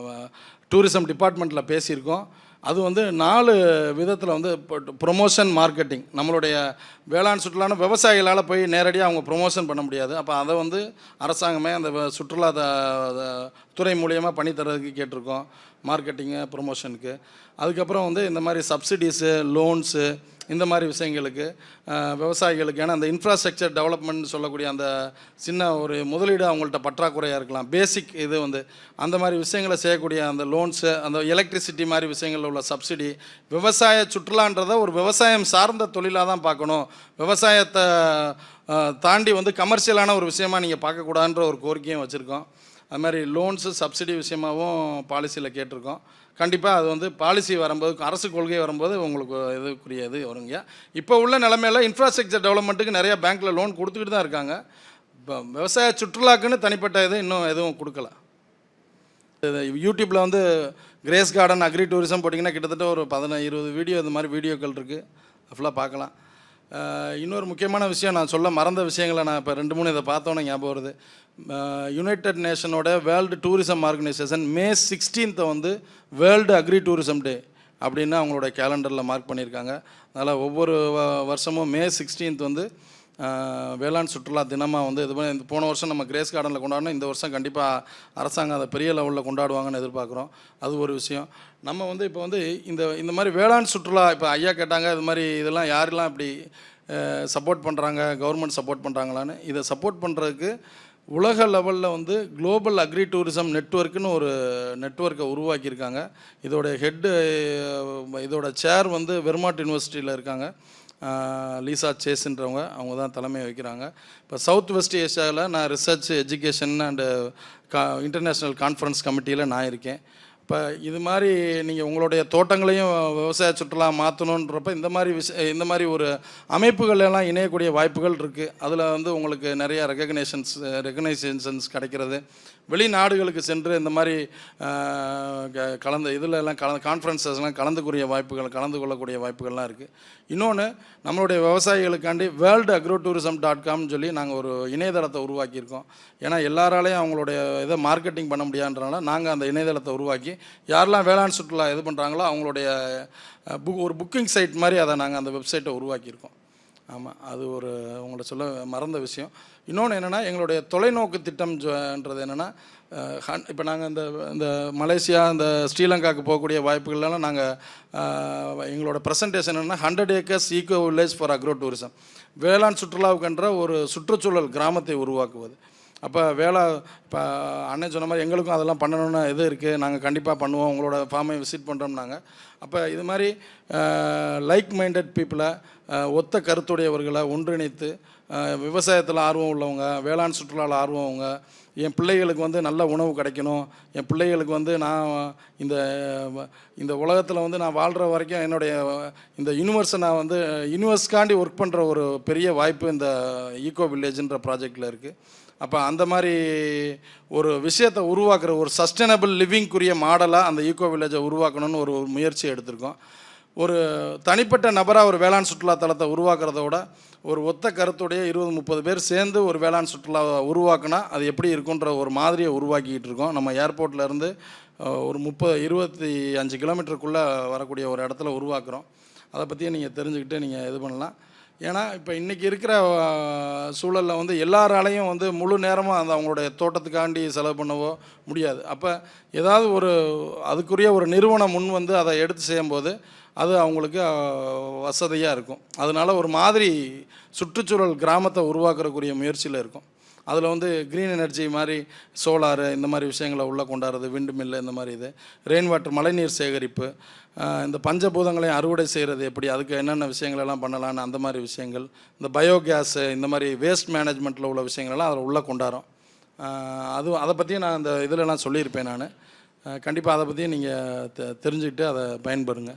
டூரிசம் டிபார்ட்மெண்ட்டில் பேசியிருக்கோம். அது வந்து 4 விதத்தில் வந்து ப்ரொமோஷன் மார்க்கெட்டிங், நம்மளுடைய வேளாண் சுற்றுலான விவசாயிகளால் போய் நேரடியாக அவங்க ப்ரொமோஷன் பண்ண முடியாது. அப்போ அதை வந்து அரசாங்கமே அந்த சுற்றுலா துறை மூலியமாக பண்ணித்தரதுக்கு கேட்டிருக்கோம், மார்க்கெட்டிங்கு ப்ரொமோஷனுக்கு. அதுக்கப்புறம் வந்து இந்த மாதிரி சப்சிடிஸு, லோன்ஸு, இந்த மாதிரி விஷயங்களுக்கு விவசாயிகளுக்கு, ஏன்னா அந்த இன்ஃப்ராஸ்ட்ரக்சர் டெவலப்மெண்ட் சொல்லக்கூடிய அந்த சின்ன ஒரு முதலீடு அவங்கள்ட்ட பற்றாக்குறையாக இருக்கலாம், பேசிக் இது வந்து அந்த மாதிரி விஷயங்களை செய்யக்கூடிய அந்த லோன்ஸு, அந்த எலக்ட்ரிசிட்டி மாதிரி விஷயங்களில் உள்ள சப்சிடி, விவசாய சுற்றுலான்றதை ஒரு விவசாயம் சார்ந்த தொழிலாக தான் பார்க்கணும், விவசாயத்தை தாண்டி வந்து கமர்ஷியலான ஒரு விஷயமாக நீங்கள் பார்க்கக்கூடாதுன்ற ஒரு கோரிக்கையும் வச்சுருக்கோம். அது மாதிரி லோன்ஸு சப்சிடி விஷயமாகவும் பாலிசியில் கேட்டிருக்கோம். கண்டிப்பாக அது வந்து பாலிசி வரும்போது, அரசு கொள்கை வரும்போது உங்களுக்கு இதுக்குரிய இது வருங்க. இப்போ உள்ள நிலைமையில் இன்ஃப்ராஸ்ட்ரக்சர் டெவலப்மெண்ட்டுக்கு நிறையா பேங்க்கில் லோன் கொடுத்துக்கிட்டு தான் இருக்காங்க. இப்போ விவசாய சுற்றுலாக்குன்னு தனிப்பட்ட இது இன்னும் எதுவும் கொடுக்கல. யூடியூப்பில் வந்து கிரேஸ் கார்டன் அக்ரி டூரிசம் போட்டிங்கன்னா கிட்டத்தட்ட ஒரு 15-20 வீடியோ இந்த மாதிரி வீடியோக்கள் இருக்குது, ஃபுல்லாக பார்க்கலாம். இன்னொரு முக்கியமான விஷயம், நான் சொல்ல மறந்த விஷயங்களை நான் இப்போ 2-3 இதை பார்த்தோன்னே ஞாபகம் வருது. யுனைடெட் நேஷனோட world tourism organisation May 16th வந்து வேர்ல்டு அக்ரி டூரிசம் டே அப்படின்னு அவங்களோட கேலண்டரில் மார்க் பண்ணியிருக்காங்க. அதனால் ஒவ்வொரு வருஷமும் May 16th வந்து வேளாண் சுற்றுலா தினமாக வந்து இது பண்ணி, போன வருஷம் நம்ம கிரேஸ் கார்டனில் கொண்டாடணும், இந்த வருஷம் கண்டிப்பாக அரசாங்கம் அதை பெரிய லெவலில் கொண்டாடுவாங்கன்னு எதிர்பார்க்குறோம். அது ஒரு விஷயம். நம்ம வந்து இப்போ வந்து இந்த மாதிரி வேளாண் சுற்றுலா, இப்போ ஐயா கேட்டாங்க இது மாதிரி இதெல்லாம் யாரெல்லாம் இப்படி சப்போர்ட் பண்ணுறாங்க, கவர்மெண்ட் சப்போர்ட் பண்ணுறாங்களான்னு. இதை சப்போர்ட் பண்ணுறதுக்கு உலக லெவலில் வந்து குளோபல் அக்ரி டூரிசம் நெட்வொர்க்குன்னு ஒரு நெட்வொர்க்கை உருவாக்கியிருக்காங்க. இதோட சேர் வந்து வெர்மாண்ட் யூனிவர்சிட்டியில் இருக்காங்க, லீசா சேஸ்ன்றவங்க, அவங்க தான் தலைமை வைக்கிறாங்க. இப்போ சவுத் வெஸ்ட் ஏஷியாவில் நான் research, education and international conference கமிட்டியில் நான் இருக்கேன். இப்போ இது மாதிரி நீங்கள் உங்களுடைய தோட்டங்களையும் விவசாய சுற்றுலா மாற்றணுன்றப்ப இந்த மாதிரி ஒரு அமைப்புகள் எல்லாம் இணையக்கூடிய வாய்ப்புகள் இருக்குது. அதில் வந்து உங்களுக்கு நிறையா ரெகனைசேஷன்ஸ் கிடைக்கிறது. வெளிநாடுகளுக்கு சென்று இந்த மாதிரி கான்ஃபரன்சஸ்லாம் கலந்து கொள்ளக்கூடிய வாய்ப்புகள்லாம் இருக்குது. இன்னொன்று, நம்மளுடைய விவசாயிகளுக்காண்டி worldagrotourism.comனு சொல்லி நாங்கள் ஒரு இணையதளத்தை உருவாக்கியிருக்கோம். ஏன்னா எல்லாராலையும் அவங்களுடைய இதை மார்க்கெட்டிங் பண்ண முடியாதுன்றனால நாங்கள் அந்த இணையதளத்தை உருவாக்கி யாரெல்லாம் வேளாண் சுற்றுலா இது பண்ணுறாங்களோ அவங்களுடைய ஒரு புக்கிங் சைட் மாதிரி அதை நாங்கள் அந்த வெப்சைட்டை உருவாக்கியிருக்கோம். ஆமாம், அது ஒரு உங்களை சொல்ல மறந்த விஷயம். இன்னொன்று என்னென்னா, எங்களுடைய தொலைநோக்கு திட்டம்ன்றது என்னென்னா, இப்போ நாங்கள் இந்த மலேசியா, இந்த ஸ்ரீலங்காவுக்கு போகக்கூடிய வாய்ப்புகள்லாம் நாங்கள் எங்களோட ப்ரெசன்டேஷன் என்னென்னா 100 acres eco village for agro tourism, வேளாண் சுற்றுலாவுக்கென்ற ஒரு சுற்றுச்சூழல் கிராமத்தை உருவாக்குவது. அப்போ இப்போ அண்ணன் சொன்ன மாதிரி எங்களுக்கும் அதெல்லாம் பண்ணணும்னு இது இருக்குது. நாங்கள் கண்டிப்பாக பண்ணுவோம், உங்களோட ஃபார்மை விசிட் பண்ணுறோம்னாங்க. அப்போ இது மாதிரி லைக் மைண்டட் பீப்புளை, ஒத்த கருத்துடையவர்களை ஒன்றிணைத்து விவசாயத்தில் ஆர்வம் உள்ளவங்க, வேளாண் சுற்றுலாவில் ஆர்வங்க, என் பிள்ளைகளுக்கு வந்து நல்ல உணவு கிடைக்கணும், என் பிள்ளைகளுக்கு வந்து நான் இந்த உலகத்தில் வந்து நான் வாழ்கிற வரைக்கும் என்னுடைய இந்த யூனிவர்ஸை நான் வந்து யூனிவர்ஸ்காண்டி ஒர்க் பண்ணுற ஒரு பெரிய வாய்ப்பு இந்த ஈகோ வில்லேஜ்ன்ற ப்ராஜெக்டில் இருக்குது. அப்போ அந்த மாதிரி ஒரு விஷயத்தை உருவாக்குற ஒரு சஸ்டைனபிள் லிவிங்குரிய மாடலாக அந்த ஈகோ வில்லேஜை உருவாக்கணும்னு ஒரு முயற்சி எடுத்திருக்கோம். ஒரு தனிப்பட்ட நபராக ஒரு வேளாண் சுற்றுலா தலத்தை உருவாக்குறத விட ஒரு ஒத்த கருத்துடைய 20-30 பேர் சேர்ந்து ஒரு வேளாண் சுற்றுலாவை உருவாக்குனா அது எப்படி இருக்குன்ற ஒரு மாதிரியை உருவாக்கிக்கிட்டு இருக்கோம். நம்ம ஏர்போர்ட்லேருந்து ஒரு 25 கிலோமீட்டருக்குள்ளே வரக்கூடிய ஒரு இடத்துல உருவாக்குறோம். அதை பற்றியே நீங்கள் தெரிஞ்சுக்கிட்டு நீங்கள் இது பண்ணலாம். ஏன்னா இப்போ இன்றைக்கி இருக்கிற சூழலில் வந்து எல்லாராலையும் வந்து முழு நேரமாக அந்த அவங்களுடைய தோட்டத்துக்காண்டி செலவு பண்ணவோ முடியாது. அப்போ ஏதாவது அதுக்குரிய ஒரு நிறுவனம் முன் வந்து அதை எடுத்து செய்யும்போது அது அவங்களுக்கு வசதியாக இருக்கும். அதனால் ஒரு மாதிரி சுற்றுச்சூழல் கிராமத்தை உருவாக்குறக்கூடிய முயற்சியில் இருக்கும். அதில் வந்து க்ரீன் எனர்ஜி மாதிரி சோலாரு இந்த மாதிரி விஷயங்களை உள்ளே கொண்டாடுறது, விண்டு மில்லு, இந்த மாதிரி இது ரெயின் வாட்டர், மழைநீர் சேகரிப்பு, இந்த பஞ்சபூதங்களையும் அறுவடை செய்கிறது எப்படி, அதுக்கு என்னென்ன விஷயங்களெல்லாம் பண்ணலான்னு அந்த மாதிரி விஷயங்கள், இந்த பயோகேஸு, இந்த மாதிரி வேஸ்ட் மேனேஜ்மெண்ட்டில் உள்ள விஷயங்களெல்லாம் அதில் உள்ளே கொண்டாடுறோம். அதை பற்றியும் நான் அந்த இதிலெல்லாம் சொல்லியிருப்பேன். நான் கண்டிப்பாக அதை பற்றியும் நீங்கள் தெரிஞ்சுக்கிட்டு அதை பயன்பெறுங்க.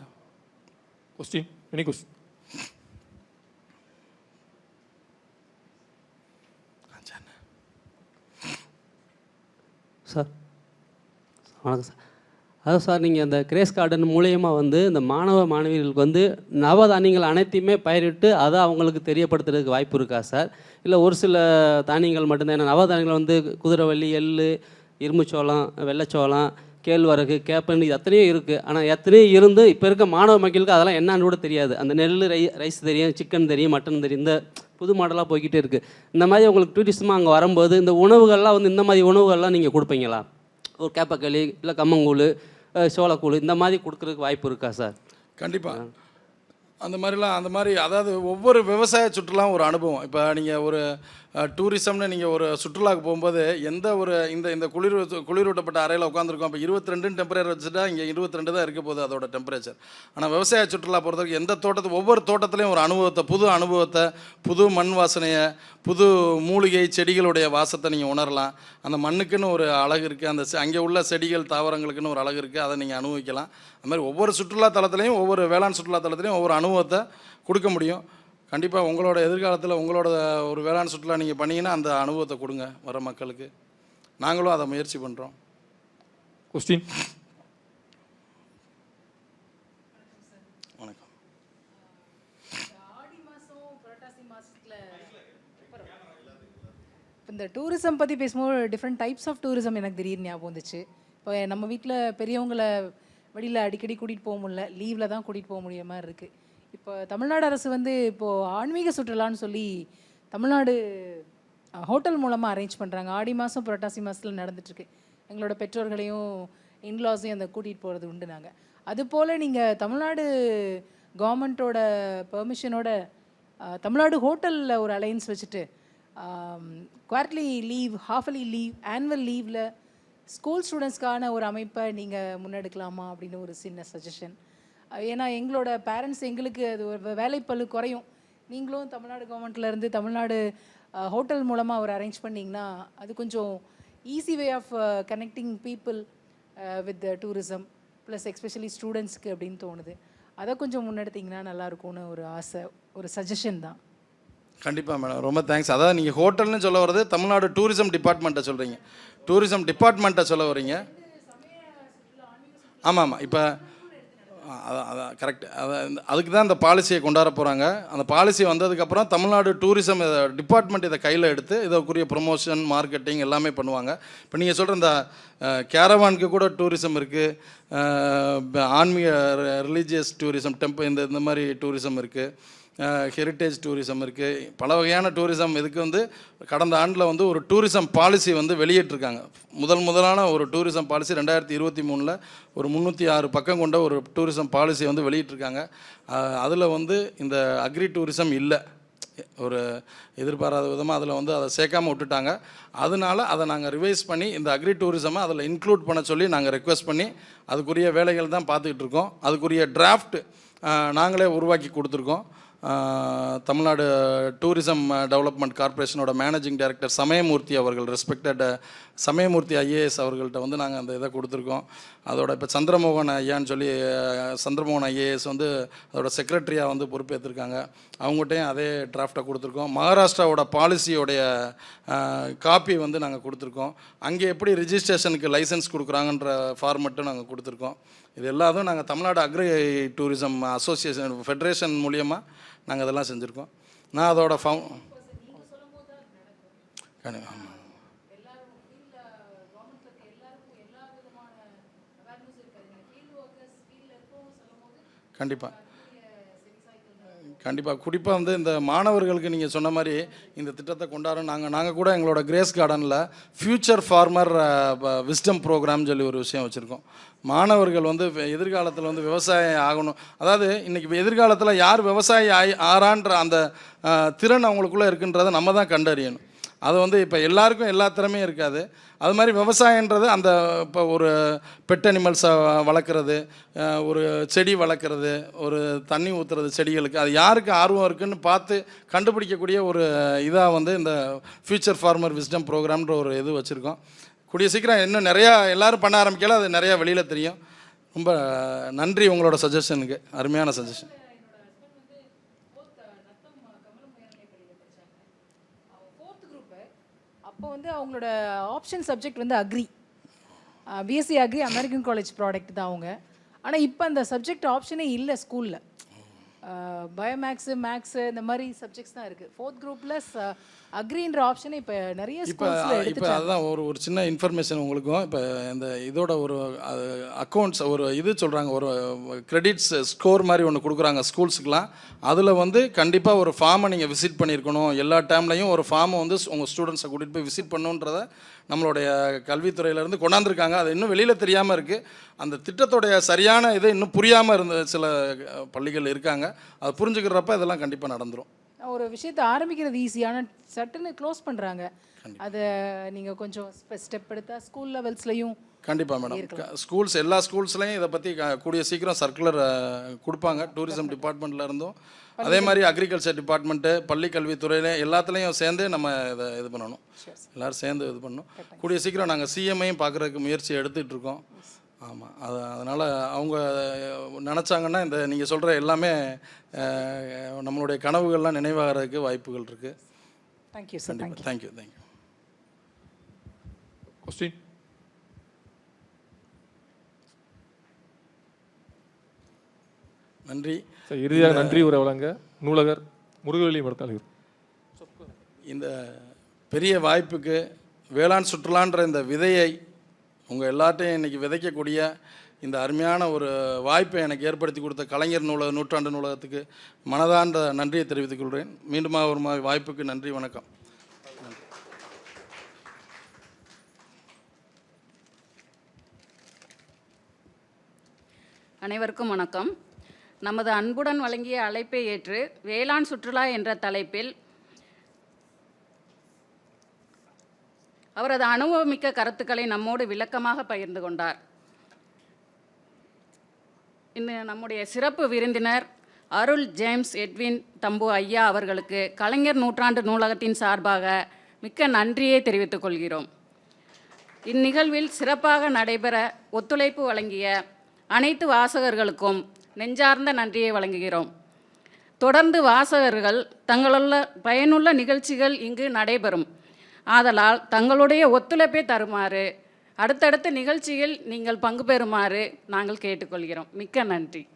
Question, any question? சார் வணக்கம் சார். அதான் சார், நீங்கள் அந்த கிரேஸ் கார்டன் மூலயமா வந்து இந்த மாணவ மாணவிகளுக்கு வந்து நவதானியங்கள் அனைத்தையுமே பயிரிட்டு அதை அவங்களுக்கு தெரியப்படுத்துறதுக்கு வாய்ப்பு இருக்கா சார்? இல்லை ஒரு சில தானியங்கள் மட்டும்தான்? ஏன்னா நவதானியங்கள் வந்து குதிரைவள்ளி, எள், இரும்புச்சோளம், வெள்ளைச்சோளம், கேழ்வரகு, கேப்பன், இது அத்தனையும் இருக்குது. ஆனால் எத்தனையும் இருந்து இப்போ இருக்க மாணவ மக்களுக்கு அதெல்லாம் என்னன்னு கூட தெரியாது. அந்த நெல், ரைஸ் தெரியும், சிக்கன் தெரியும், மட்டன் தெரியும், இந்த புது மாடலாக போய்கிட்டே இருக்குது. இந்த மாதிரி உங்களுக்கு டூரிஸ்ட்மாக அங்கே வரும்போது இந்த உணவுகள்லாம் வந்து இந்த மாதிரி உணவுகள்லாம் நீங்கள் கொடுப்பீங்களா? ஒரு கேப்பக்களி, இல்லை கம்மங்கூழ், சோளக்கூழ், இந்த மாதிரி கொடுக்குறதுக்கு வாய்ப்பு இருக்கா சார்? கண்டிப்பாக அந்த மாதிரி அதாவது ஒவ்வொரு விவசாய சுற்றுலாவும் ஒரு அனுபவம். இப்போ நீங்கள் ஒரு டூரிசம்னு நீங்கள் ஒரு சுற்றுலாவுக்கு போகும்போது எந்த ஒரு இந்த குளிரூட்டப்பட்ட அறையில் உட்காந்துருக்கோம். இப்போ 22 டெம்பரேச்சர் வச்சுட்டா இங்கே 22 தான் இருக்க போகுது அதோட டெம்பரேச்சர். ஆனால் விவசாய சுற்றுலா பொறுத்தவரைக்கும் எந்த ஒவ்வொரு தோட்டத்துலேயும் ஒரு அனுபவத்தை, புது அனுபவத்தை, புது மண் வாசனையை, புது மூலிகை செடிகளுடைய வாசத்தை நீங்கள் உணரலாம். அந்த மண்ணுக்குன்னு ஒரு அழகு இருக்குது, அந்த அங்கே உள்ள செடிகள் தாவரங்களுக்குன்னு ஒரு அழகு இருக்குது, அதை நீங்கள் அனுபவிக்கலாம். அது மாதிரி ஒவ்வொரு சுற்றுலா தலத்துலேயும், ஒவ்வொரு வேளாண் சுற்றுலா தலத்துலேயும் ஒவ்வொரு அனுபவத்தை கொடுக்க முடியும். கண்டிப்பாக உங்களோட எதிர்காலத்தில் உங்களோட ஒரு வேளாண் சுற்றுலா நீங்கள் பண்ணிங்கன்னா அந்த அனுபவத்தை கொடுங்க வர மக்களுக்கு. நாங்களும் அதை முயற்சி பண்ணுறோம். கொஸ்டின்? வணக்கம். ஆடி மாதம் புரட்டாசி மாதத்தில் இந்த டூரிசம் பற்றி பேசும்போது டிஃப்ரெண்ட் டைப்ஸ் ஆஃப் டூரிசம் எனக்கு திடீர்னு ஞாபகம் வந்துச்சு. இப்போ நம்ம வீட்டில் பெரியவங்களை வெளியில் அடிக்கடி கூட்டிகிட்டு போக முடியல, லீவில் தான் கூட்டிகிட்டு போக முடிய மாதிரி இருக்குது. இப்போ தமிழ்நாடு அரசு வந்து இப்போது ஆன்மீக சுற்றுலான்னு சொல்லி தமிழ்நாடு ஹோட்டல் மூலமாக அரேஞ்ச் பண்ணுறாங்க. ஆடி மாதம் புரட்டாசி மாதத்தில் நடந்துட்டுருக்கு. எங்களோட பெற்றோர்களையும் இன்லாஸையும் அந்த கூட்டிகிட்டு போகிறது உண்டு. நாங்கள் அதுபோல் நீங்கள் தமிழ்நாடு கவர்மெண்ட்டோட பெர்மிஷனோட தமிழ்நாடு ஹோட்டலில் ஒரு அலையன்ஸ் வச்சுட்டு குவார்ட்லி லீவ், ஹாஃபலி லீவ், ஆனுவல் லீவில் ஸ்கூல் ஸ்டூடெண்ட்ஸ்க்கான ஒரு அமைப்பை நீங்கள் முன்னெடுக்கலாமா அப்படின்னு ஒரு சின்ன சஜஷன். ஏன்னா எங்களோட பேரண்ட்ஸ், எங்களுக்கு அது ஒரு வேலைப்பளு குறையும். நீங்களும் தமிழ்நாடு கவர்மெண்ட்லேருந்து தமிழ்நாடு ஹோட்டல் மூலமாக ஒரு அரேஞ்ச் பண்ணிங்கன்னா அது கொஞ்சம் easy way of connecting people. With tourism plus especially ஸ்டூடெண்ட்ஸ்க்கு அப்படின்னு தோணுது. அதை கொஞ்சம் முன்னெடுத்திங்கன்னா நல்லாயிருக்கும்னு ஒரு ஆசை, ஒரு சஜஷன் தான். கண்டிப்பாக மேடம், ரொம்ப தேங்க்ஸ். அதாவது நீங்கள் ஹோட்டல்னு சொல்ல வர்றது தமிழ்நாடு டூரிசம் டிபார்ட்மெண்ட்டை சொல்கிறீங்க, டூரிசம் டிபார்ட்மெண்ட்டை சொல்ல வரீங்க. ஆமாம், இப்போ அதான் கரெக்ட். அதுக்கு தான் இந்த பாலிசியை கொண்டாட போகிறாங்க. அந்த பாலிசி வந்ததுக்கப்புறம் தமிழ்நாடு டூரிசம் டிபார்ட்மெண்ட் இதை கையில் எடுத்து இதற்குரிய ப்ரொமோஷன், மார்க்கெட்டிங் எல்லாமே பண்ணுவாங்க. இப்போ நீங்கள் சொல்கிற இந்த கேரவானுக்கு கூட டூரிசம் இருக்குது, ஆன்மீக ரிலீஜியஸ் டூரிசம், இந்த மாதிரி டூரிசம் இருக்குது, ஹெரிட்டேஜ் டூரிசம் இருக்குது, பல வகையான டூரிசம். இதுக்கு வந்து கடந்த ஆண்டில் வந்து ஒரு டூரிசம் பாலிசி வந்து வெளியிட்டிருக்காங்க. முதலான ஒரு டூரிசம் பாலிசி 2023 ஒரு 306 பக்கம் கொண்ட ஒரு டூரிசம் பாலிசி வந்து வெளியிட்டிருக்காங்க. அதில் வந்து இந்த அக்ரி டூரிசம் இல்லை, ஒரு எதிர்பாராத விதமாக அதில் வந்து அதை சேர்க்காமல் விட்டுட்டாங்க. அதனால அதை நாங்கள் ரிவைஸ் பண்ணி இந்த அக்ரி டூரிசமை அதில் இன்க்ளூட் பண்ண சொல்லி நாங்கள் ரெக்வெஸ்ட் பண்ணி அதுக்குரிய வேலைகள் தான் பார்த்துக்கிட்டு இருக்கோம். அதுக்குரிய டிராஃப்ட் நாங்களே உருவாக்கி கொடுத்துருக்கோம். தமிழ்நாடு டூரிசம் டெவலப்மெண்ட் கார்ப்பரேஷனோட மேனேஜிங் டைரக்டர் சமயமூர்த்தி அவர்கள், ரெஸ்பெக்டட் சமயமூர்த்தி ஐஏஎஸ் அவர்கள்ட்ட வந்து நாங்கள் அந்த இதை கொடுத்துருக்கோம். அதோட இப்போ சந்திரமோகன் ஐயான்னு சொல்லி சந்திரமோகன் ஐஏஎஸ் வந்து அதோட செக்ரட்டரியாக வந்து பொறுப்பேற்றிருக்காங்க. அவங்ககிட்டையும் அதே டிராஃப்டை கொடுத்துருக்கோம். மகாராஷ்டிராவோட பாலிசியோடைய காப்பி வந்து நாங்கள் கொடுத்துருக்கோம். அங்கே எப்படி ரிஜிஸ்ட்ரேஷனுக்கு லைசன்ஸ் கொடுக்குறாங்கன்ற ஃபார்மெட்டும் நாங்கள் கொடுத்துருக்கோம். இது எல்லாத்தையும் நாங்கள் Tamil Nadu agri tourism association federation மூலியமாக நாங்கள் இதெல்லாம் செஞ்சுருக்கோம். நான் அதோட குறிப்பாக வந்து இந்த மாணவர்களுக்கு நீங்கள் சொன்ன மாதிரி இந்த திட்டத்தை கொண்டாடுறோம். நாங்கள் கூட எங்களோட கிரேஸ் கார்டனில் ஃப்யூச்சர் ஃபார்மர் விஸ்டம் ப்ரோக்ராம்னு சொல்லி ஒரு விஷயம் வச்சுருக்கோம். மாணவர்கள் வந்து எதிர்காலத்தில் வந்து விவசாயம் ஆகணும், அதாவது இன்றைக்கி எதிர்காலத்தில் யார் விவசாயி ஆறான்ற அந்த திறன் அவங்களுக்குள்ளே இருக்குன்றதை நம்ம தான் கண்டறியணும். அது வந்து இப்போ எல்லாருக்கும் எல்லா திறமையும் இருக்காது. அது மாதிரி விவசாயன்றது அந்த இப்போ ஒரு பெட் அனிமல்ஸை வளர்க்குறது, ஒரு செடி வளர்க்குறது, ஒரு தண்ணி ஊற்றுறது செடிகளுக்கு, அது யாருக்கு ஆர்வம் இருக்குதுன்னு பார்த்து கண்டுபிடிக்கக்கூடிய ஒரு இதாக வந்து இந்த ஃப்யூச்சர் ஃபார்மர் விஸ்டம் ப்ரோக்ராம்ன்ற ஒரு இது வச்சுருக்கோம். கூடிய சீக்கிரம் இன்னும் நிறையா எல்லோரும் பண்ண ஆரம்பிக்கல, அது நிறையா வெளியில் தெரியும். ரொம்ப நன்றி உங்களோட சஜஷனுக்கு, அருமையான சஜஷன். அப்போ வந்து அவங்களோட ஆப்ஷன் சப்ஜெக்ட் வந்து agri, BSc agri, American college product தான் அவங்க. ஆனால் இப்போ அந்த சப்ஜெக்ட் ஆப்ஷனே இல்லை ஸ்கூலில். பயோமேக்ஸு, மேக்ஸு இந்த மாதிரி சப்ஜெக்ட்ஸ் தான் இருக்குது. 4th குரூப்பில் அக்ரின்ற ஆப்ஷனே இப்போ நிறைய இப்போ அதுதான் ஒரு சின்ன இன்ஃபர்மேஷன் உங்களுக்கும். இப்போ இந்த இதோட ஒரு அக்கௌண்ட்ஸ் ஒரு இது சொல்கிறாங்க, ஒரு கிரெடிட்ஸ் ஸ்கோர் மாதிரி ஒன்று கொடுக்குறாங்க ஸ்கூல்ஸுக்கெலாம். அதில் வந்து கண்டிப்பாக ஒரு ஃபார்மை நீங்கள் விசிட் பண்ணியிருக்கணும். எல்லா டைம்லையும் ஒரு ஃபார்மை வந்து உங்கள் ஸ்டூடெண்ட்ஸை கூட்டிகிட்டு போய் விசிட் பண்ணணுன்றதை நம்மளுடைய கல்வித்துறையிலேருந்து கொண்டாந்துருக்காங்க. அது இன்னும் வெளியில் தெரியாமல் இருக்குது. அந்த திட்டத்துடைய சரியான இது இன்னும் புரியாமல் இருந்த சில பள்ளிகள் இருக்காங்க. அதை புரிஞ்சுக்கிறப்ப இதெல்லாம் கண்டிப்பாக நடந்துடும். ஒரு விஷயத்தை ஆரம்பிக்கிறது ஈஸியான சட்டுன்னு க்ளோஸ் பண்ணுறாங்க. அதை நீங்கள் கொஞ்சம் ஸ்டெப் எடுத்தால் ஸ்கூல் லெவல்ஸ்லையும் கண்டிப்பாக மேடம், ஸ்கூல்ஸ் எல்லா ஸ்கூல்ஸ்லையும் இதை பற்றி கூடிய சீக்கிரம் சர்க்குலர் கொடுப்பாங்க. டூரிசம் டிபார்ட்மெண்ட்டில் இருந்தும் அதே மாதிரி அக்ரிகல்ச்சர் டிபார்ட்மெண்ட்டு, பள்ளி கல்வித்துறையில எல்லாத்துலேயும் சேர்ந்து நம்ம இதை இது பண்ணணும், எல்லோரும் சேர்ந்து இது பண்ணணும். கூடிய சீக்கிரம் நாங்கள் சிஎம்ஐயும் பார்க்குறதுக்கு முயற்சி எடுத்துகிட்டு இருக்கோம். ஆமாம், அதனால் அவங்க நினச்சாங்கன்னா இந்த நீங்கள் சொல்கிற எல்லாமே நம்மளுடைய கனவுகள்லாம் நினைவாகிறதுக்கு வாய்ப்புகள் இருக்குது. Thank you sir. தேங்க்யூ. கொஸ்டின். நன்றி. இறுதியாக நன்றி உரை வழங்க நூலகர் முருகவேலி மடத்தாளர். இந்த பெரிய வாய்ப்புக்கு வேளாண் சுற்றுலான்ற இந்த விதையை உங்கள் எல்லார்ட்டையும் இன்றைக்கி விதைக்கக்கூடிய இந்த அருமையான ஒரு வாய்ப்பை எனக்கு ஏற்படுத்தி கொடுத்த கலைஞர் நூற்றாண்டு நூலகத்துக்கு மனதார்ந்த நன்றியை தெரிவித்துக் கொள்கிறேன். மீண்டும் ஒரு வாய்ப்புக்கு நன்றி, வணக்கம். அனைவருக்கும் வணக்கம். நமது அன்புடன் வழங்கிய அழைப்பை ஏற்று வேளாண் சுற்றுலா என்ற தலைப்பில் அவரது அனுபவமிக்க கருத்துக்களை நம்மோடு விளக்கமாக பகிர்ந்து கொண்டார். இந்த நம்முடைய சிறப்பு விருந்தினர் அருள் ஜேம்ஸ் எட்வின் தம்பு ஐயா அவர்களுக்கு கலைஞர் நூற்றாண்டு நூலகத்தின் சார்பாக மிக்க நன்றியை தெரிவித்துக் கொள்கிறோம். இந்நிகழ்வில் சிறப்பாக நடைபெற ஒத்துழைப்பு வழங்கிய அனைத்து வாசகர்களுக்கும் நெஞ்சார்ந்த நன்றியை வழங்குகிறோம். தொடர்ந்து வாசகர்கள் தங்களுள்ள பயனுள்ள நிகழ்ச்சிகள் இங்கு நடைபெறும். ஆதலால் தங்களுடைய ஒத்துழைப்பை தருமாறு, அடுத்தடுத்த நிகழ்ச்சியில் நீங்கள் பங்கு பெறுமாறு நாங்கள் கேட்டுக்கொள்கிறோம். மிக்க நன்றி.